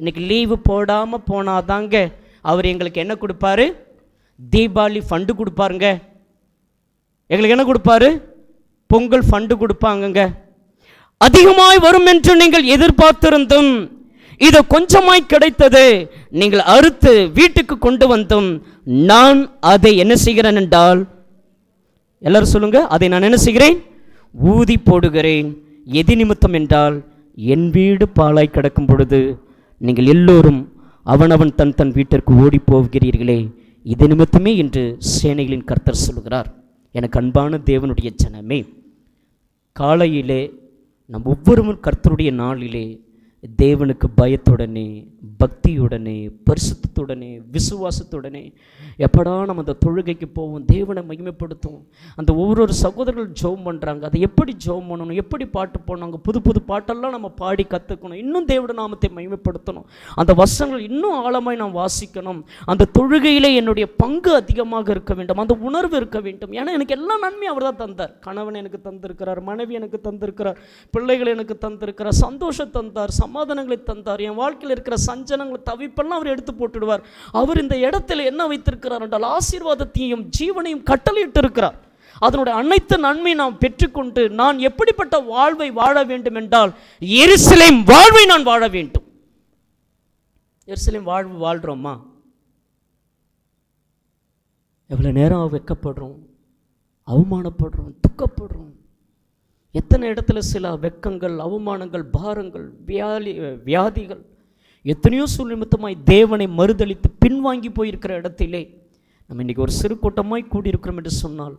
இன்னைக்கு லீவு போடாமல் போனாதாங்க அவர் எங்களுக்கு என்ன கொடுப்பாரு? தீபாவளி ஃபண்டு கொடுப்பாருங்க. எங்களுக்கு என்ன கொடுப்பாரு? பொங்கல் ஃபண்டு கொடுப்பாங்கங்க. அதிகமாய் வரும் என்று நீங்கள் எதிர்பார்த்திருந்தும் இது கொஞ்சமாய் கிடைத்தது, நீங்கள் அறுத்து வீட்டுக்கு கொண்டு வந்தும் நான் அதை என்ன செய்கிறேன் என்றால், எல்லாரும் சொல்லுங்க, அதை நான் என்ன செய்கிறேன்? ஊதி போடுகிறேன். எது நிமித்தம் என்றால், என் வீடு பாழாய் கிடக்கும் பொழுது நீங்கள் எல்லோரும் அவனவன் தன் தன் வீட்டிற்கு ஓடி போகிறீர்களே, இது நிமித்தமே என்று சேனைகளின் கர்த்தர் சொல்கிறார். எனக்கு அன்பான தேவனுடைய ஜனமே, காலையிலே நம் ஒவ்வொருவரும் கர்த்தருடைய நாளிலே தேவனுக்கு பயத்துடனே, பக்தியுடனே, பரிசுத்தத்துடனே, விசுவாசத்துடனே எப்படா நம்ம அந்த தொழுகைக்கு போவோம், தேவனை மகிமைப்படுத்துவோம். அந்த ஒவ்வொரு சகோதரர்கள் ஜெபம் பண்ணுறாங்க, அதை எப்படி ஜெபம் பண்ணணும், எப்படி பாட்டு போடணும், புது புது பாட்டெல்லாம் நம்ம பாடி கற்றுக்கணும், இன்னும் தேவனுடைய நாமத்தை மகிமைப்படுத்தணும், அந்த வசனங்கள் இன்னும் ஆழமாய் நாம் வாசிக்கணும். அந்த தொழுகையிலே என்னுடைய பங்கு அதிகமாக இருக்க வேண்டும், அந்த உணர்வு இருக்க வேண்டும். ஏன்னா எனக்கு எல்லா நன்மையும் அவர் தான் தந்தார். கணவன் எனக்கு தந்திருக்கிறார், மனைவி எனக்கு தந்திருக்கிறார், பிள்ளைகள் எனக்கு தந்திருக்கிறார், சந்தோஷம் தந்தார், சமாதானங்களை தந்தார். என் வாழ்க்கையில் இருக்கிற சஞ்சனங்களை தவிப்பெல்லாம் அவர் எடுத்து போட்டுடுவார். அவர் இந்த இடத்துல என்ன வைத்திருக்கிறார் என்றால் ஆசீர்வாதத்தையும் ஜீவனையும் கட்டளையிட்டு இருக்கிறார். அதனுடைய அனைத்து நன்மை நாம் பெற்றுக்கொண்டு நான் எப்படிப்பட்ட வாழ்வை வாழ வேண்டும் என்றால், எருசலேம் வாழ்வை நான் வாழ வேண்டும். எருசலேம் வாழ்வு வாழ்றோமா? எவ்வளவு நேரம் வெட்கப்படுறோம், அவமானப்படுறோம், துக்கப்படுறோம். எத்தனை இடத்துல சில வெட்கங்கள், அவமானங்கள், பாரங்கள், வியாதிகள், எத்தனையோ சூழ்நிமித்தமாய் தேவனை மறுதளித்து பின்வாங்கி போயிருக்கிற இடத்திலே நம்ம இன்றைக்கி ஒரு சிறு கூட்டமாய் கூடியிருக்கிறோம் என்று சொன்னால்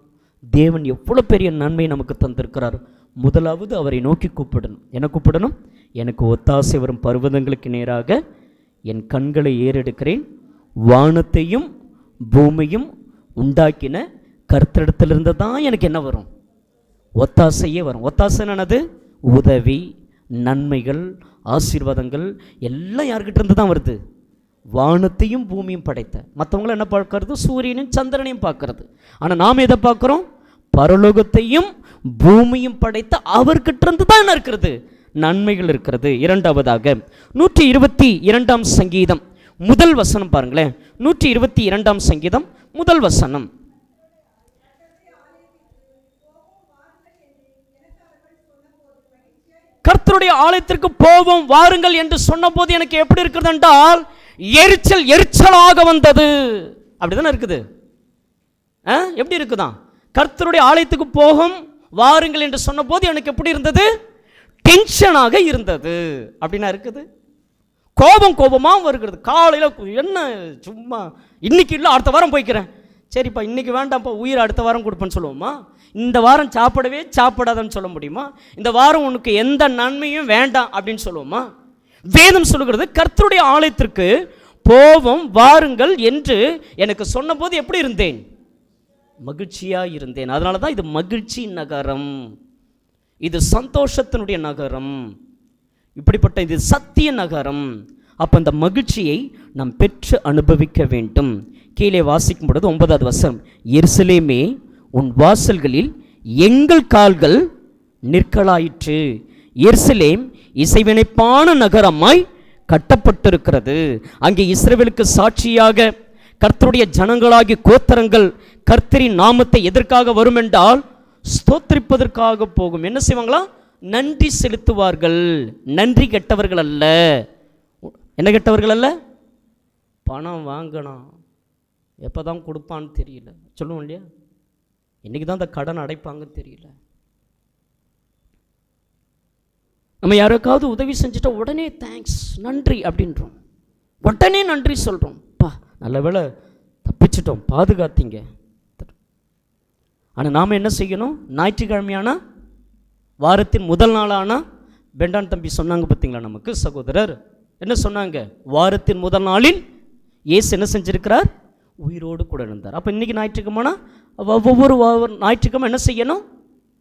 தேவன் எவ்வளோ பெரிய நன்மை நமக்கு தந்திருக்கிறார். முதலாவது அவரை நோக்கி கூப்பிடணும். என்ன கூப்பிடணும்? எனக்கு ஒத்தாசை வரும் பர்வதங்களுக்கு நேராக என் கண்களை ஏறெடுக்கிறேன், வானத்தையும் பூமியும் உண்டாக்கின கர்த்தரிடத்திலிருந்து தான் எனக்கு என்ன வரும்? ஒத்தாசையே வரும். ஒத்தாசை என்னது? உதவி, நன்மைகள், ஆசீர்வாதங்கள் எல்லாம் யார்கிட்ட இருந்து தான் வருது? வானத்தையும் பூமியும் படைத்த. மற்றவங்கள என்ன பார்க்கறது? சூரியனையும் சந்திரனையும் பார்க்கறது. ஆனால் நாம் எதை பார்க்குறோம்? பரலோகத்தையும் பூமியும் படைத்த அவர்கிட்ட இருந்து தான் என்ன இருக்கிறது? நன்மைகள் இருக்கிறது. இரண்டாவதாக 122 சங்கீதம் முதல் வசனம் பாருங்களேன். 122 சங்கீதம் முதல் வசனம். கர்த்தருடைய ஆலயத்திற்கு போவோம் வாருங்கள் என்று சொன்னபோது எனக்கு எப்படி இருக்கிறது என்றால் எரிச்சலாக வந்தது. அப்படிதானே இருக்குது. எப்படி இருக்குதான்? கர்த்தருடைய ஆலயத்துக்கு போகும் வாருங்கள் என்று சொன்னபோது எனக்கு எப்படி இருந்தது? டென்ஷனாக இருந்தது. அப்படின்னா இருக்குது. கோபமாக வருகிறது. காலையில் என்ன சும்மா இன்னைக்கு இல்லை அடுத்த வாரம் போய்க்கிறேன், சரிப்பா இன்னைக்கு வேண்டாம்ப்பா உயிர் அடுத்த வாரம் கொடுப்பேன்னு சொல்லுவோமா? இந்த வாரம் சாப்பிடாதன்னு சொல்ல முடியுமா? இந்த வாரம் உனக்கு எந்த நன்மையும் வேண்டாம் அப்படின்னு சொல்லுவோமா? வேதம் சொல்லுகிறது கர்த்தருடைய ஆலயத்திற்கு போவோம் வாருங்கள் என்று எனக்கு சொன்னபோது எப்படி இருந்தேன்? மகிழ்ச்சியாக இருந்தேன். அதனால தான் இது மகிழ்ச்சி நகரம், இது சந்தோஷத்தினுடைய நகரம், இப்படிப்பட்ட இது சத்திய நகரம். அப்போ அந்த மகிழ்ச்சியை நாம் பெற்று அனுபவிக்க வேண்டும். கீழே வாசிக்கும் பொழுது 9வது வசனம், எருசலேமே உன் வாசல்களில் எங்கள் கால்கள் நிற்கலாயிற்று. எருசலேம் இசைவினைப்பான நகரமாய் கட்டப்பட்டிருக்கிறது. அங்கே இஸ்ரவேலுக்கு சாட்சியாக கர்த்தருடைய ஜனங்களாகிய கோத்திரங்கள் கர்த்தரின் நாமத்தை எதற்காக வரும் என்றால் ஸ்தோத்திரிப்பதற்காக போகும். என்ன செய்வாங்களா? நன்றி செலுத்துவார்கள். நன்றி கெட்டவர்கள் அல்ல. என்ன கெட்டவர்கள் அல்ல? பணம் வாங்கணும், எப்போ தான் கொடுப்பான்னு தெரியல சொல்லுவோம் இல்லையா? இன்றைக்கி தான் அந்த கடன் அடைப்பாங்கன்னு தெரியல. நம்ம யாருக்காவது உதவி செஞ்சுட்டா உடனே தேங்க்ஸ் நன்றி அப்படின்றோம், உடனே நன்றி சொல்கிறோம். பா நல்ல வேளை தப்பிச்சிட்டோம், பாதுகாத்தீங்க. ஆனால் நாம் என்ன செய்யணும்? ஞாயிற்றுக்கிழமையானா, வாரத்தின் முதல் நாளானா, பெண்டான் தம்பி சொன்னாங்க பார்த்தீங்களா நமக்கு சகோதரர் என்ன சொன்னாங்க? வாரத்தின் முதல் நாளில் இயேசு என்ன செஞ்சிருக்கிறார்? உயிரோடு கூட இருந்தார். அப்போ இன்றைக்கி ஞாயிற்றுக்கிழமைனா ஒவ்வொரு ஞாயிற்றுக்கிழமை என்ன செய்யணும்?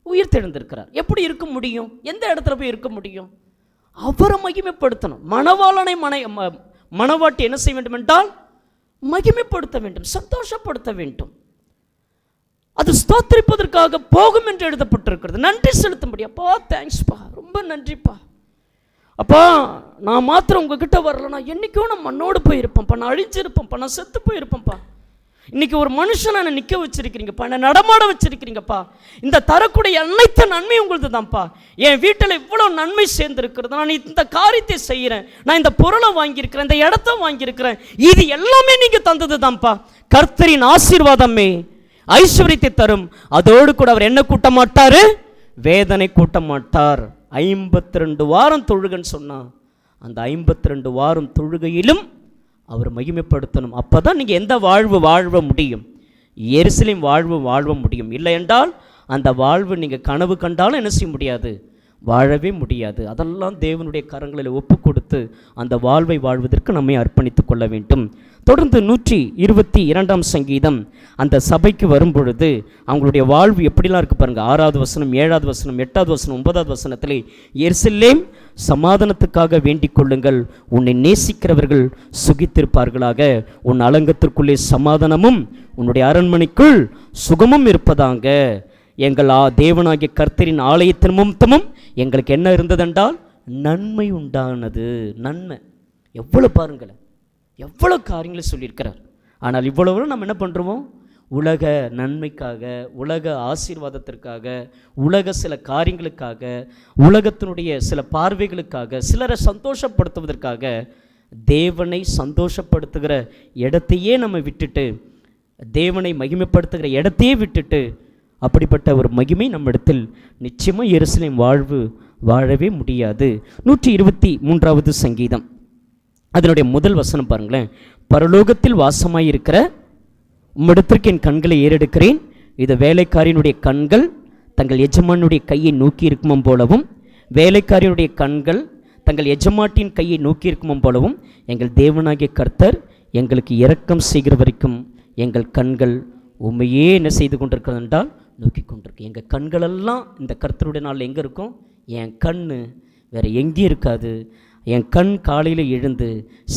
உயிர் தெழுந்திருக்கிறார். எப்படி இருக்க முடியும்? எந்த இடத்துல போய் இருக்க முடியும்? அவரை மகிமைப்படுத்தணும். மணவாளனை மணவாட்டி என்ன செய்ய வேண்டும் என்றால் மகிமைப்படுத்த வேண்டும், சந்தோஷப்படுத்த வேண்டும். அது ஸ்தோத்திரிப்பதற்காக போகும் என்று எழுதப்பட்டிருக்கிறது. நன்றி செலுத்தும்படி. அப்பா தேங்க்ஸ்ப்பா, ரொம்ப நன்றிப்பா. அப்பா நான் மாத்திரம் உங்ககிட்ட வரலன்னா என்றைக்கும் நான் மண்ணோடு போயிருப்பேன்ப்பா, நான் அழிஞ்சிருப்பேன்ப்பா, நான் செத்து போயிருப்பேன்ப்பா. இன்னைக்கு ஒரு மனுஷனை நான் நிற்க வச்சிருக்கிறீங்கப்பா, என்னை நடமாட வச்சிருக்கிறீங்கப்பா. இந்த தரக்கூடிய அனைத்து நன்மை உங்களது தான்ப்பா. என் வீட்டில் இவ்வளோ நன்மை சேர்ந்துருக்கிறது. நான் இந்த காரியத்தை செய்கிறேன், நான் இந்த பொருளை வாங்கியிருக்கிறேன், இந்த இடத்த வாங்கியிருக்கிறேன், இது எல்லாமே நீங்கள் தந்தது தான்ப்பா. கர்த்தரின் ஆசீர்வாதமே ஐஸ்வர்யத்தை தரும். அதோடு கூட அவர் என்ன கூட்ட மாட்டார்? வேதனை கூட்ட மாட்டார். 52 வாரம் தொழுகன்னு சொன்னால் அந்த 52 வாரம் தொழுகையிலும் அவர் மகிமைப்படுத்தணும். அப்போ தான் நீங்கள் எந்த வாழ்வு வாழ முடியும்? எருசலேம் வாழ்வு வாழ முடியும். இல்லை என்றால் அந்த வாழ்வு நீங்கள் கனவு கண்டாலும் என்ன செய்ய முடியாது? வாழவே முடியாது. அதெல்லாம் தேவனுடைய கரங்களில் ஒப்பு கொடுத்து அந்த வாழ்வை வாழ்வதற்கு நம்மை அர்ப்பணித்து கொள்ள வேண்டும். தொடர்ந்து 122 சங்கீதம் அந்த சபைக்கு வரும் பொழுது அவங்களுடைய வாழ்வு எப்படிலாம் இருக்குது பாருங்கள். 6வது வசனம், 7வது வசனம், 8வது வசனம், 9வது வசனத்திலே எருசலேம் சமாதானத்துக்காக வேண்டிக் கொள்ளுங்கள், உன்னை நேசிக்கிறவர்கள் சுகித்திருப்பார்களாக, உன் அலங்கத்திற்குள்ளே சமாதானமும் உன்னுடைய அரண்மனைக்குள் சுகமும் இருப்பதாங்க. எங்கள் தேவனாகிய கர்த்தரின் ஆலயத்தின் நிமித்தமும் எங்களுக்கு என்ன இருந்ததென்றால் நன்மை உண்டானது. நன்மை எவ்வளோ பாருங்களேன், எவ்வளோ காரியங்களை சொல்லியிருக்கிறார். ஆனால் இவ்வளவு நம்ம என்ன பண்ணுறோம்? உலக நன்மைக்காக, உலக ஆசீர்வாதத்திற்காக, உலக சில காரியங்களுக்காக, உலகத்தினுடைய சில பார்வைகளுக்காக, சிலரை சந்தோஷப்படுத்துவதற்காக தேவனை சந்தோஷப்படுத்துகிற இடத்தையே நம்ம விட்டுட்டு, தேவனை மகிமைப்படுத்துகிற இடத்தையே விட்டுட்டு, அப்படிப்பட்ட ஒரு மகிமை நம்ம இடத்தில் நிச்சயமாக எருசலேம் வாழ்வு வாழவே முடியாது. 123வது சங்கீதம் அதனுடைய முதல் வசனம் பாருங்களேன். பரலோகத்தில் வாசமாயிருக்கிற உம்மிடத்திற்கு என் கண்களை ஏறெடுக்கிறேன். இது வேலைக்காரியினுடைய கண்கள் தங்கள் எஜமானுடைய கையை நோக்கி இருக்குமம் போலவும், வேலைக்காரியுடைய கண்கள் தங்கள் எஜமாட்டின் கையை நோக்கி இருக்குமம் போலவும், எங்கள் தேவனாகிய கர்த்தர் எங்களுக்கு இரக்கம் செய்கிற வரைக்கும் எங்கள் கண்கள் உண்மையே என்ன செய்து கொண்டிருக்கிறது என்றால் நோக்கி கொண்டிருக்கு. எங்கள் கண்களெல்லாம் இந்த கர்த்தருடைய நாளில் எங்கே இருக்கும்? என் கண் வேறு எங்கேயும் இருக்காது. என் கண் காலையில் எழுந்து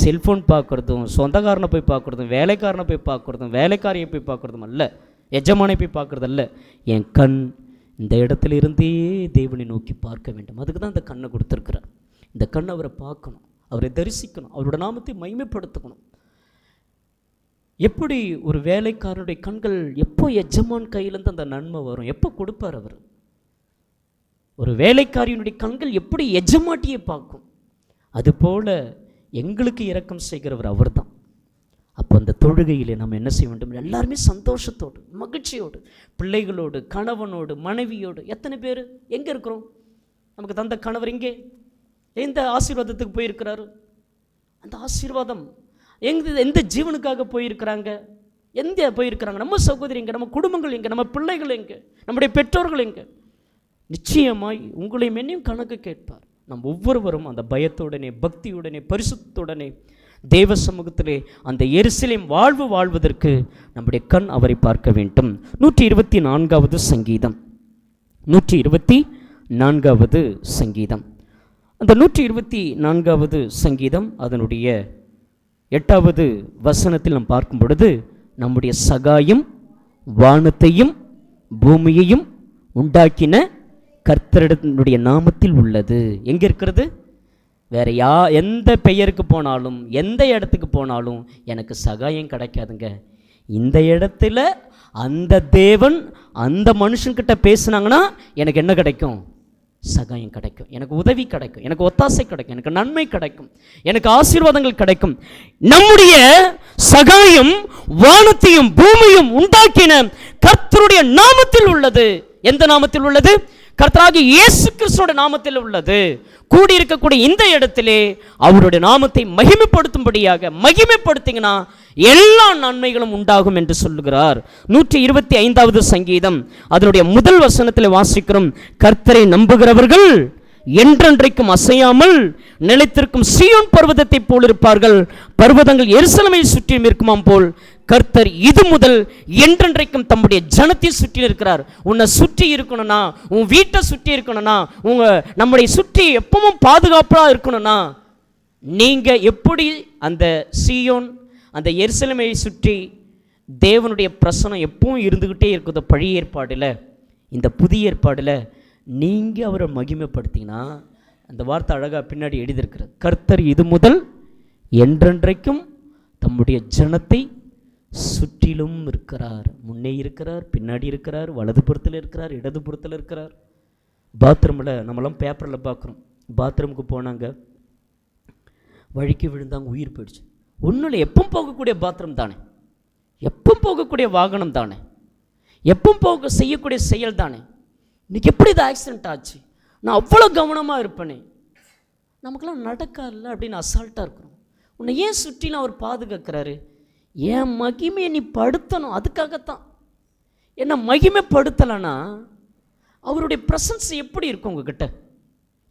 செல்ஃபோன் பார்க்குறதும், சொந்தக்காரனை போய் பார்க்குறதும், வேலைக்காரனை போய் பார்க்குறதும், வேலைக்காரியை போய் பார்க்குறதும் அல்ல, எஜமானை போய் பார்க்குறது அல்ல. என் கண் இந்த இடத்துல இருந்தே தேவனை நோக்கி பார்க்க வேண்டும். அதுக்கு தான் இந்த கண்ணை கொடுத்துருக்கிறார். இந்த கண் அவரை பார்க்கணும், அவரை தரிசிக்கணும், அவரோட நாமத்தை மகிமைப்படுத்தணும். எப்படி ஒரு வேலைக்காரனுடைய கண்கள் எப்போ எஜமான் கையிலேருந்து அந்த நன்மை வரும், எப்போ கொடுப்பார் அவர்? ஒரு வேலைக்காரியினுடைய கண்கள் எப்படி எஜமாட்டியை பார்க்கும், அதுபோல் எங்களுக்கு இரக்கம் செய்கிறவர் அவர் தான். அப்போ அந்த தொழுகையிலே நம்ம என்ன செய்ய வேண்டும்? எல்லாருமே சந்தோஷத்தோடு, மகிழ்ச்சியோடு, பிள்ளைகளோடு, கணவனோடு, மனைவியோடு. எத்தனை பேர் எங்கே இருக்கிறோம்? நமக்கு தந்த கணவர் எங்கே? எந்த ஆசீர்வாதத்துக்கு போயிருக்கிறாரு? அந்த ஆசீர்வாதம் எந்த ஜீவனுக்காக போயிருக்கிறாங்க? எந்த போயிருக்கிறாங்க? நம்ம சகோதரி எங்கே? நம்ம குடும்பங்கள் எங்கே? நம்ம பிள்ளைகள் எங்கே? நம்முடைய பெற்றோர்கள் எங்கே? நிச்சயமாய் உங்களையும் என்னையும் கணக்கு கேட்பார். நம் ஒவ்வொருவரும் அந்த பயத்துடனே, பக்தியுடனே, பரிசுத்துடனே தேவ சமூகத்திலே அந்த எருசலேம் வாழ்வு வாழ்வதற்கு நம்முடைய கண் அவரை பார்க்க வேண்டும். 124வது சங்கீதம், 124வது சங்கீதம். அந்த 124வது சங்கீதம் அதனுடைய 8வது வசனத்தில் நாம் பார்க்கும் பொழுது, நம்முடைய சகாயம் வானத்தையும் பூமியையும் உண்டாக்கின கர்த்தருடைய நாமத்தில் உள்ளது. எங்கே இருக்கிறது? வேற எந்த பெயருக்கு போனாலும், எந்த இடத்துக்கு போனாலும் எனக்கு சகாயம் கிடைக்காதுங்க. இந்த இடத்துல அந்த தேவன் அந்த மனுஷன்கிட்ட பேசுனாங்கன்னா எனக்கு என்ன கிடைக்கும்? சகாயம் கிடைக்கும், எனக்கு உதவி கிடைக்கும், எனக்கு ஒத்தாசை கிடைக்கும், எனக்கு நன்மை கிடைக்கும், எனக்கு ஆசீர்வாதங்கள் கிடைக்கும். நம்முடைய சகாயம் வானத்தையும் பூமியும் உண்டாக்கின கர்த்தருடைய நாமத்தில் உள்ளது. எந்த நாமத்தில் உள்ளது? கர்த்தராகிய இயேசு கிறிஸ்துவோட நாமத்தில் உள்ளது. கூடியிருக்கக்கூடிய இந்த இடத்திலே அவருடைய நாமத்தை மகிமைப்படுத்தும்படியாக மகிமைப்படுத்திங்கன்னா எல்லா நன்மைகளும் உண்டாகும் என்று சொல்லுகிறார். 125வது சங்கீதம் அதனுடைய முதல் வசனத்தில் வாசிக்கிறோம், கர்த்தரை நம்புகிறவர்கள் என்றென்றைக்கும் அசையாமல் நிலைத்திருக்கும் சீயோன் பர்வதத்தை போல் இருப்பார்கள். பர்வதங்கள் எருசலேமை சுற்றியும் இருக்குமாம் போல் கர்த்தர் இது முதல் என்றென்றைக்கும் தம்முடைய ஜனத்தை சுற்றி இருக்கிறார். உன்னை சுற்றி இருக்கணும்னா, உன் வீட்டை சுற்றி இருக்கணும்னா, நம்முடைய சுற்றி எப்பவும் பாதுகாப்பாக இருக்கணும்னா, நீங்கள் எப்படி அந்த சீயோன் அந்த எருசலேமை சுற்றி தேவனுடைய பிரசனம் எப்பவும் இருந்துக்கிட்டே இருக்குதோ பழைய ஏற்பாடில், இந்த புதிய ஏற்பாடில் நீங்கள் அவரை மகிமைப்படுத்திங்கன்னா, அந்த வார்த்தை அழகாக பின்னாடி எழுதியிருக்கிறது, கர்த்தர் இது முதல் என்றென்றைக்கும் தம்முடைய ஜனத்தை சுற்றிலும் இருக்கிறார். முன்னே இருக்கிறார், பின்னாடி இருக்கிறார், வலது புறத்தில் இருக்கிறார், இடது புறத்தில் இருக்கிறார். பாத்ரூமில் நம்மளாம் பேப்பரில் பார்க்குறோம், பாத்ரூமுக்கு போனாங்க, வழிக்கு விழுந்தாங்க, உயிர் போயிடுச்சு. ஒன்றும் இல்லை, எப்பவும் போகக்கூடிய பாத்ரூம் தானே, எப்பவும் போகக்கூடிய வாகனம் தானே, எப்பவும் செய்யக்கூடிய செயல் தானே. இன்றைக்கி எப்படி இது ஆக்சிடென்ட் ஆச்சு? நான் அவ்வளோ கவனமாக இருப்பேனே, நமக்கெல்லாம் நடக்காதுல்ல அப்படின்னு அசால்ட்டாக இருக்கிறோம். உன்னை ஏன் சுற்றிலாம் அவர் பாதுகாக்கிறாரு? என் மகிமையை நீ படுத்தணும், அதுக்காகத்தான். என்ன மகிமைப்படுத்தலைன்னா அவருடைய ப்ரெசன்ஸ் எப்படி இருக்கும் உங்ககிட்ட?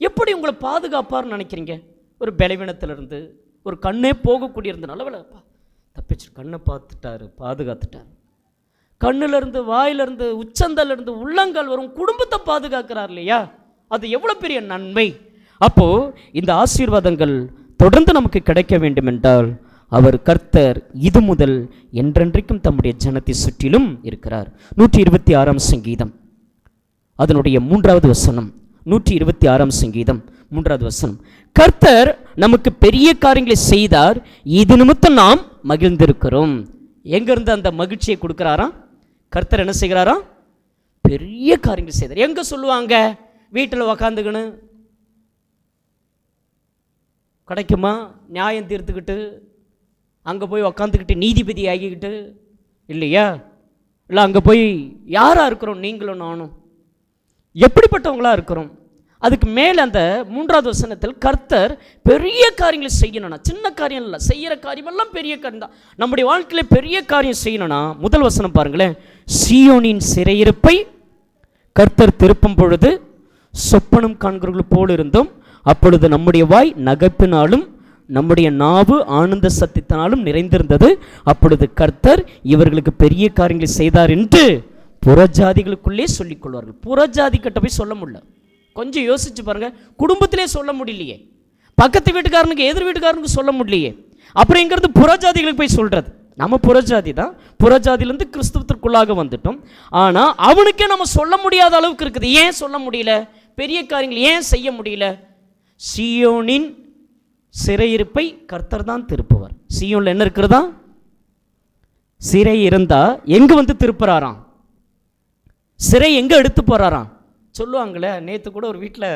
எப்படி உங்களை பாதுகாப்பார்னு நினைக்கிறீங்க? ஒரு பலவீனத்திலிருந்து, ஒரு கண்ணே போகக்கூடிய இருந்து, நல்ல வேலைப்பா தப்பிச்சு கண்ணை பார்த்துட்டாரு, பாதுகாத்துட்டார். கண்ணிலிருந்து, வாயிலிருந்து, உச்சந்தலிருந்து உள்ளங்கால் வரும் குடும்பத்தை பாதுகாக்கிறார் இல்லையா? அது எவ்வளோ பெரிய நன்மை. அப்போது இந்த ஆசீர்வாதங்கள் தொடர்ந்து நமக்கு கிடைக்க வேண்டும் என்றால் அவர் கர்த்தர் இது முதல் என்றென்றைக்கும் தம்முடைய ஜனத்தை சுற்றிலும் இருக்கிறார். 126ஆம் சங்கீதம் அதனுடைய 3வது வசனம், 126ஆம் சங்கீதம் 3வது வசனம், கர்த்தர் நமக்கு பெரிய காரியங்களை செய்தார், இது நிமித்தம் நாம் மகிழ்ந்திருக்கிறோம். எங்கிருந்து அந்த மகிழ்ச்சியை கொடுக்குறாராம்? கர்த்தர் என்ன செய்கிறாராம்? பெரிய காரியங்கள் செய்தார். எங்கே சொல்லுவாங்க? வீட்டில் உக்காந்துக்கணு கிடைக்குமா? நியாயம் தீர்த்துக்கிட்டு அங்கே போய் உக்காந்துக்கிட்டு நீதிபதி ஆகிக்கிட்டு இல்லையா? இல்லை, அங்கே போய் யாராக இருக்கிறோம்? நீங்களும் நானும் எப்படிப்பட்டவங்களாக இருக்கிறோம்? அதுக்கு மேலே அந்த 3வது வசனத்தில் கர்த்தர் பெரிய காரியங்களை செய்யணும்னா, சின்ன காரியம் இல்லை, செய்கிற காரியமெல்லாம் பெரிய காரியம் தான். நம்முடைய வாழ்க்கையில் பெரிய காரியம் செய்யணும்னா முதல் வசனம் பாருங்களேன். சீயோனின் சிறையிருப்பை கர்த்தர் திருப்பும் பொழுது சொப்பனம் காண்கிறவர்கள் போல் இருந்தோம். அப்பொழுது நம்முடைய வாய் நகைப்பினாலும் நம்முடைய நாவு ஆனந்த சத்தியத்தினாலும் நிறைந்திருந்தது. அப்பொழுது கர்த்தர் இவர்களுக்கு பெரிய காரியங்களை செய்தார் என்று புறஜாதிகளுக்குள்ளே சொல்லிக் கொள்வார்கள். புறஜாதி கிட்ட போய் சொல்ல முடியல. கொஞ்சம் யோசிச்சு பாருங்க. குடும்பத்திலே சொல்ல முடியலையே, பக்கத்து வீட்டுக்காரனுக்கு எதிர் வீட்டுக்காரனுக்கு சொல்ல முடியலையே, அப்புறம் எங்கிறது புறஜாதிகளுக்கு போய் சொல்றது. நம்ம புறஜாதி தான், புறஜாதியிலேருந்து கிறிஸ்துவத்திற்குள்ளாக வந்துட்டோம். ஆனால் அவனுக்கே நம்ம சொல்ல முடியாத அளவுக்கு இருக்குது. ஏன் சொல்ல முடியல? பெரிய காரியங்கள் ஏன் செய்ய முடியல? சீயோனின் சிறையிருப்பை கர்த்தர் தான் திருப்புவார். சீயோனில் என்ன இருக்கிறதா? சிறை இருந்தா எங்க வந்து திருப்புறாராம்? சிறை எங்க எடுத்து போறாராம் சொல்லுவாங்களே. நேற்று கூட ஒரு வீட்டில்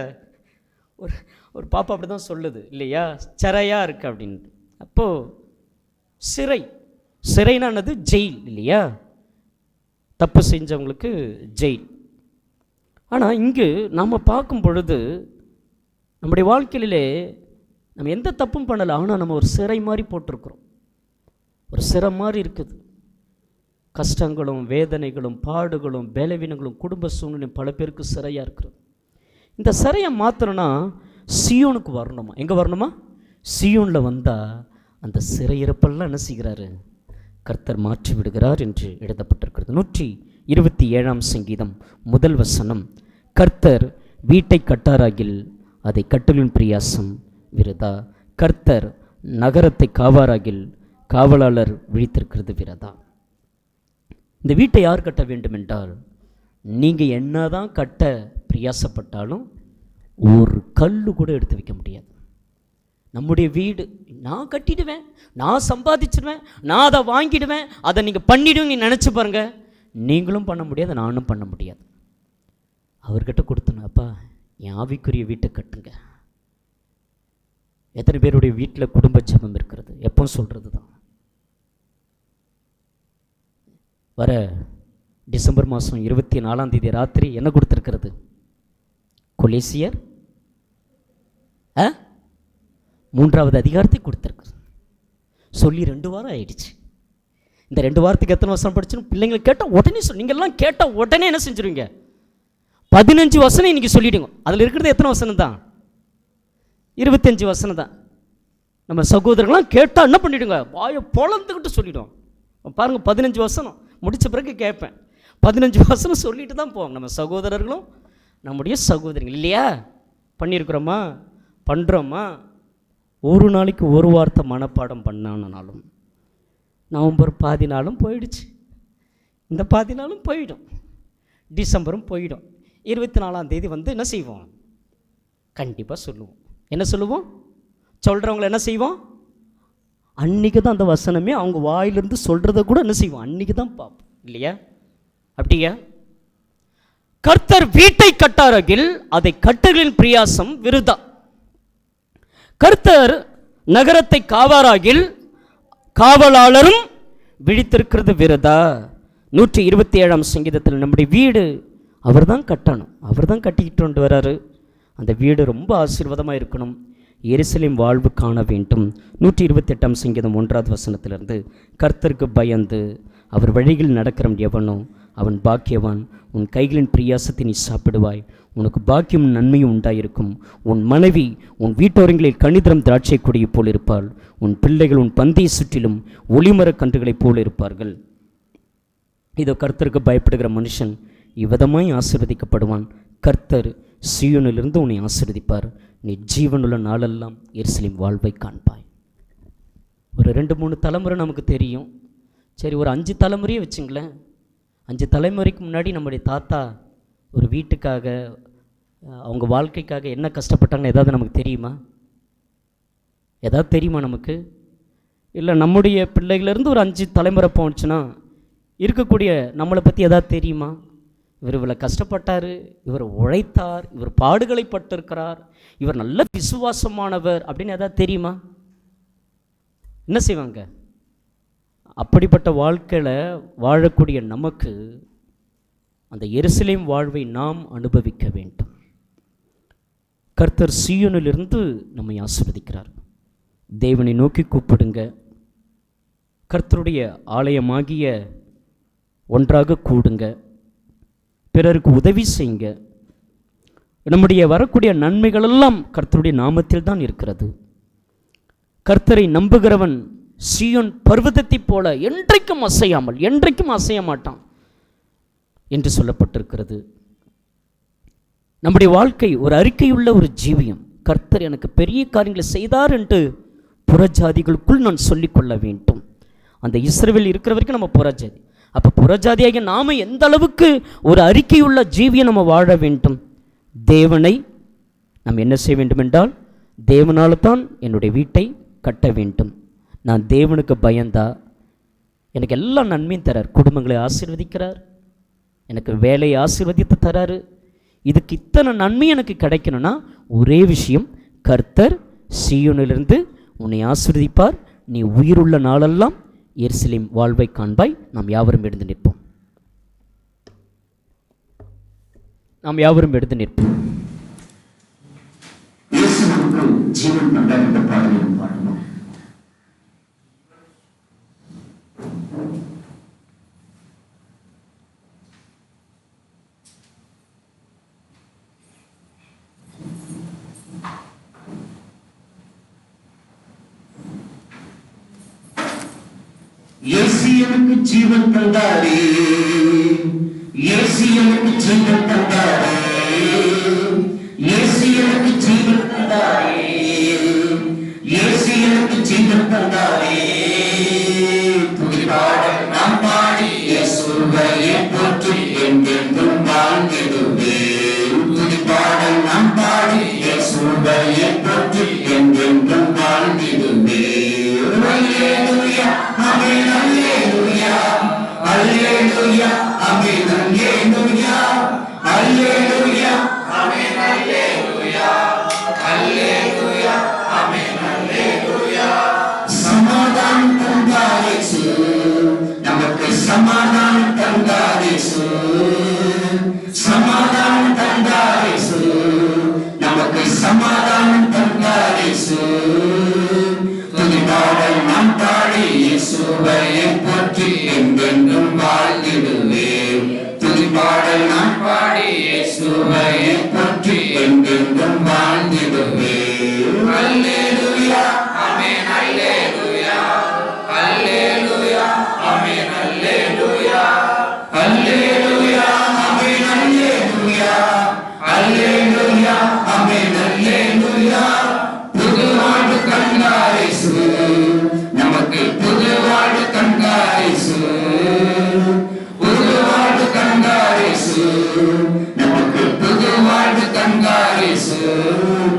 ஒரு பாப்பா அப்படி தான் சொல்லுது இல்லையா, சிறையாக இருக்கு அப்படின்ட்டு. அப்போது சிறைனானது ஜெயில் இல்லையா, தப்பு செஞ்சவங்களுக்கு ஜெயில். ஆனால் இங்கு நாம் பார்க்கும் பொழுது நம்முடைய வாழ்க்கையிலே நம்ம எந்த தப்பும் பண்ணலை, ஆனால் நம்ம ஒரு சிறை மாதிரி போட்டிருக்கிறோம். ஒரு சிறை மாதிரி இருக்குது. கஷ்டங்களும் வேதனைகளும் பாடுகளும் பலவீனங்களும் குடும்ப சூழ்நிலையும் பல பேருக்கு சிறையாக இருக்கிறது. இந்த சிறையை மாற்றணும்னா சியோனுக்கு வரணுமா? எங்கே வரணுமா? சியோனில் வந்தால் அந்த சிறையிருப்பெல்லாம் என்ன செய்கிறாரு? கர்த்தர் மாற்றி விடுகிறார் என்று எழுதப்பட்டிருக்கிறது. 127ஆம் சங்கீதம் முதல் வசனம். கர்த்தர் வீட்டை கட்டாராகில் அதை கட்டலின் பிரியாசம் விரதா. கர்த்தர் நகரத்தை காவாராகில் காவலாளர் விழித்திருக்கிறது விரதா. இந்த வீட்டை யார் கட்ட வேண்டும் என்றால், நீங்கள் என்னதான் கட்ட பிரியாசப்பட்டாலும் ஒரு கல் கூட எடுத்து வைக்க முடியாது. நம்முடைய வீடு நான் கட்டிடுவேன், நான் சம்பாதிச்சிடுவேன், நான் அதை வாங்கிடுவேன், அதை நீங்கள் பண்ணிடுவேன் நீ நினச்சி பாருங்க. நீங்களும் பண்ண முடியாது, நானும் பண்ண முடியாது. அவர்கிட்ட கொடுத்தணும், அப்பா என் ஆவிக்குரிய வீட்டை கட்டுங்க. எத்தனை பேருடைய வீட்டில் குடும்ப ஜெபம் இருக்கிறது? எப்போ சொல்கிறது தான். வர டிசம்பர் மாதம் 24ஆம் தேதி ராத்திரி என்ன கொடுத்துருக்கிறது? கொலேசியர் 3வது அதிகாரத்தை கொடுத்துருக்குறது. சொல்லி 2 வாரம் ஆயிடுச்சு. இந்த 2 வாரத்துக்கு எத்தனை வசனம் படிச்சோம்? பிள்ளைங்களை கேட்டால் உடனே நீங்கள்லாம் கேட்டால் உடனே என்ன செஞ்சுருவீங்க? 15 வசனம் இன்றைக்கி சொல்லிவிடுங்க. அதில் இருக்கிறது எத்தனை வசனம் தான்? 25 வசனம் தான். நம்ம சகோதரர்கள்லாம் கேட்டால் என்ன பண்ணிவிடுங்க? வாயை பொழந்துக்கிட்டு சொல்லிவிடுவோம். பாருங்கள், 15 வசனம் முடித்த பிறகு கேட்பேன். 15 வசனம் சொல்லிட்டு தான் போவோம். நம்ம சகோதரர்களும் நம்முடைய சகோதரிகள் இல்லையா? பண்ணியிருக்கிறோமா? பண்ணுறோமா? ஒரு நாளைக்கு ஒரு வார்த்தை மனப்பாடம் பண்ணானாலும் நவம்பர் பாதி நாளும் போயிடுச்சு, இந்த பாதி நாளும் போயிடும், டிசம்பரும் போயிடும். 24ஆம் தேதி வந்து என்ன செய்வோம்? கண்டிப்பாக சொல்லுவோம். என்ன சொல்லுவோம்? சொல்கிறவங்கள என்ன செய்வோம்? அன்றைக்கி தான் அந்த வசனமே அவங்க வாயிலிருந்து சொல்கிறத கூட என்ன செய்வோம்? அன்றைக்கி தான் பார்ப்போம் இல்லையா? அப்படியா? கர்த்தர் வீட்டை கட்டாரகில் அதை கட்டுகளின் பிரியாசம் விருதா. கர்த்தர் நகரத்தை காவாராகில் காவலாளரும் விழித்திருக்கிறது விருதா. 127ஆம் சங்கீதத்தில் நம்முடைய வீடு அவர் தான் கட்டணும், அவர் தான் கட்டிக்கிட்டு கொண்டு வராரு. அந்த வீடு ரொம்ப ஆசீர்வாதமாக இருக்கணும். எருசலேம் வாழ்வு காண வேண்டும். 128ஆம் சங்கீதம் 1வது வசனத்திலிருந்து, கர்த்தருக்கு பயந்து அவர் வழியில் நடக்கிறவன் எவனோ அவன் பாக்கியவான். உன் கைகளின் பிரியாசத்தை நீ சாப்பிடுவாய், உனக்கு பாக்கியம் நன்மையும் உண்டாயிருக்கும். உன் மனைவி உன் வீட்டோரங்களில் கணிதரம் திராட்சை கொடியை போல் இருப்பாள். உன் பிள்ளைகள் உன் பந்தியை சுற்றிலும் ஒளிமரக் கன்றுகளைப் போல் இருப்பார்கள். இதோ கர்த்தருக்கு பயப்படுகிற மனுஷன் இவ்விதமாய் ஆசீர்வதிக்கப்படுவான். கர்த்தர் சீயோனிலிருந்து உன்னை ஆசீர்வதிப்பார். நீ ஜீவனுள்ள நாளெல்லாம் எருசலேம் வாழ்வை காண்பாய். ஒரு 2-3 தலைமுறை நமக்கு தெரியும். சரி, ஒரு 5 தலைமுறையே வச்சுங்களேன். 5 தலைமுறைக்கு முன்னாடி நம்முடைய தாத்தா ஒரு வீட்டுக்காக அவங்க வாழ்க்கைக்காக என்ன கஷ்டப்பட்டாங்கன்னு ஏதாவது நமக்கு தெரியுமா? ஏதாவது தெரியுமா நமக்கு? இல்லை நம்முடைய பிள்ளைகளிலிருந்து ஒரு 5 தலைமுறை போச்சுன்னா இருக்கக்கூடிய நம்மளை பற்றி ஏதாவது தெரியுமா? இவர் இவ்வளோ கஷ்டப்பட்டார், இவர் உழைத்தார், இவர் பாடுகளை பட்டிருக்கிறார், இவர் நல்ல விசுவாசமானவர் அப்படின்னு ஏதாவது தெரியுமா? என்ன செய்வாங்க? அப்படிப்பட்ட வாழ்க்கையில் வாழக்கூடிய நமக்கு அந்த எருசலேம் வாழ்வை நாம் அனுபவிக்க வேண்டும். கர்த்தர் சீயோனிலிருந்து நம்மை ஆசீர்வதிக்கிறார். தேவனை நோக்கி கூப்பிடுங்க. கர்த்தருடைய ஆலயமாகிய ஒன்றாக கூடுங்க. பிறருக்கு உதவி செய்யுங்க. நம்முடைய வரக்கூடிய நன்மைகளெல்லாம் கர்த்தருடைய நாமத்தில் தான் இருக்கிறது. கர்த்தரை நம்புகிறவன் சீயோன் பர்வதத்தைப் போல என்றைக்கும் அசையாமல், என்றைக்கும் அசைய மாட்டான் என்று சொல்லப்பட்டிருக்கிறது. நம்முடைய வாழ்க்கை ஒரு அறிக்கையுள்ள ஒரு ஜீவியம். கர்த்தர் எனக்கு பெரிய காரியங்களை செய்தார் என்று புறஜாதிகளுக்குள் நான் சொல்லிக்கொள்ள வேண்டும். அந்த இஸ்ரவேல் இருக்கிற வரைக்கும் நம்ம புறஜாதி. அப்போ புறஜாதியாகிய நாம எந்த அளவுக்கு ஒரு அறிக்கையுள்ள ஜீவியம் நம்ம வாழ வேண்டும். தேவனை நாம் என்ன செய்ய வேண்டும் என்றால், தேவனால தான் என்னுடைய வீட்டை கட்ட வேண்டும். நான் தேவனுக்கு பயந்தா எனக்கு எல்லா நன்மையும் தரார். குடும்பங்களை ஆசீர்வதிக்கிறார், எனக்கு வேலையை ஆசீர்வதித்து தராரு. இதுக்கு இத்தனை நன்மை எனக்கு கிடைக்கணும்னா ஒரே விஷயம், கர்த்தர் சீயோனிலிருந்து உன்னை ஆசீர்வதிப்பார். நீ உயிருள்ள நாளெல்லாம் எருசலேம் வாழ்வை காண்பாய். நாம் யாவரும் எழுந்து நிற்போம். நாம் யாவரும் எழுந்து நிற்போம். ஜீவன் என்ற பாடலையும் பாடணும். இயேசு எனக்கு ஜீவன் தந்தாரே, இயேசு எனக்கு ஜீவன் தந்தாரே, இயேசு எனக்கு ஜீவன் தந்தாரே, இயேசு எனக்கு ஜீவன் தந்தாரே. துதிபாடல் நாம் பாடி இயேசுவையே போற்றி என்றென்றும் வாழ்ந்திடுவேன். துதிபாடல் நாம் பாடி இயேசுவையே போற்றி என்றென்றும் வாழ்ந்திடுவேன். அல்லேலூயா, ஆமென், அல்லேலூயா, அல்லேலூயா, ஆமென், அல்லேலூயா, அல்லேலூயா, ஆமென், அல்லேலூயா, அல்லேலூயா, ஆமென், அல்லேலூயா. சமாதானம் தந்தார் இயேசு, நமக்கு சமாதானம் தந்தார் இயேசு, சமாதானம் தந்தார் இயேசு, நமக்கு சமாதானம் தந்தார் இயேசு. துதிபாடல் நாம் பாடி இயேசுவையே போற்றி என்றென்றும் வாழ்ந்திடுவேன். துதிபாடல் நாம் பாடி இயேசுவையே போற்றி என்றென்றும் வாழ்ந்திடுவேன். அல்லேலூயா, ஆமென், அல்லேலூயா, அல்லேலூயா, ஆமென், அல்லேலூயா, அல்லேலூயா, ஆமென், அல்லேலூயா, அல்லேலூயா, ஆமென், அல்லேலூயா. புது வாழ்வு தந்தார் இயேசு, நமக்கு புது வாழ்வு தந்தார் இயேசு, புது வாழ்வு தந்தார் இயேசு, நமக்கு புது வாழ்வு தந்தார் இயேசு.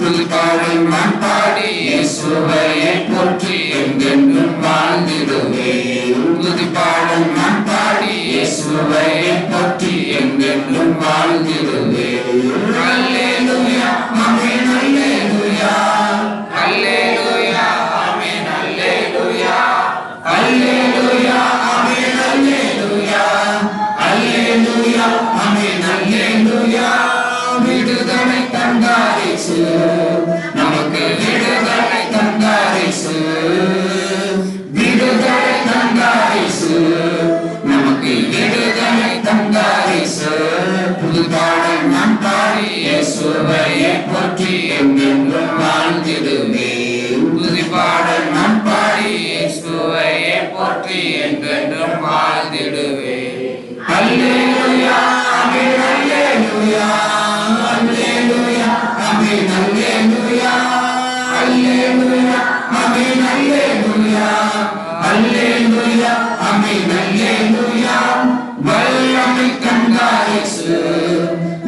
துதிபாடல் நான் பாடி இயேசுவையே போற்றி என்றென்றும் வாழ்ந்திடுவேன். துதிபாடல் நான் பாடி இயேசுவையே போற்றி என்றென்றும் வாழ்ந்திடுவேன். அல்லேலூயா, ஆமென், அல்லேலூயா, அல்லேலூயா, ஆமென், அல்லேலூயா, அல்லேலூயா, ஆமென், அல்லேலூயா, அல்லேலூயா, ஆமென், அல்லேலூயா. விடுதலை தந்தார் இயேசு, நமக்கு விடுதலை தந்தார் இயேசு, விடுதலை தந்தார் இயேசு, நமக்கு விடுதலை தந்தார் இயேசு. புதுபாடல் நான் பாடி இயேசுவையே போற்றி என்றென்றும் வாழ்ந்திடுவேன். புதுபாடல் நான் பாடி இயேசுவையே போற்றி என்றென்றும் வாழ்ந்திடுவேன். அல்லேலூயா, ஆமென், அல்லேலூயா, அல்லேலூயா, ஆமென், அல்லேலூயா, அல்லேலூயா, ஆமென், அல்லேலூயா, அல்லேலூயா, ஆமென், அல்லேலூயா. வல்லமை தந்தார் இயேசு,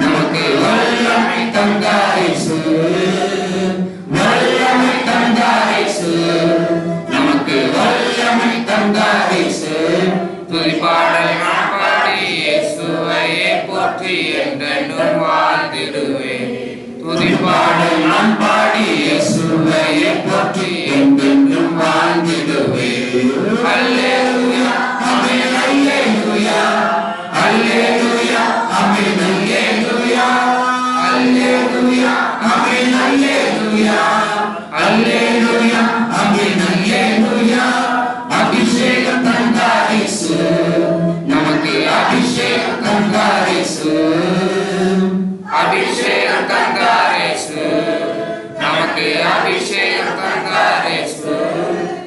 நமக்கு வல்லமை தந்தார் இயேசு, வல்லமை தந்தார் இயேசு, நமக்கு வல்லமை தந்தார் இயேசு. துதிபாடல் நான் பாடி இயேசுவையே போற்றி என்றென்றும் வாழ்ந்திடுவேன். துதிபாடல் நான் பாடி இயேசுவையே போற்றி என்றென்றும் வாழ்ந்திடுவேன். அல்லேலூயா, ஆமென், அல்லேலூயா, அல்லேலூயா, ஆமென், அல்லேலூயா, அல்லேலூயா, ஆமென். அபிஷேகம் தந்தார் இயேசு, நமக்கு அபிஷேகம் தந்தார் இயேசு.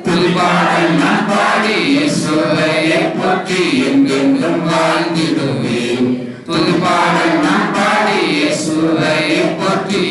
புதுப்பாடல் நான் பாடி இயேசுவையே போற்றி எங்கென்றும் வாழ்ந்திடுவேன். புதுப்பாடல் நான் பாடி இயேசுவையே போற்றி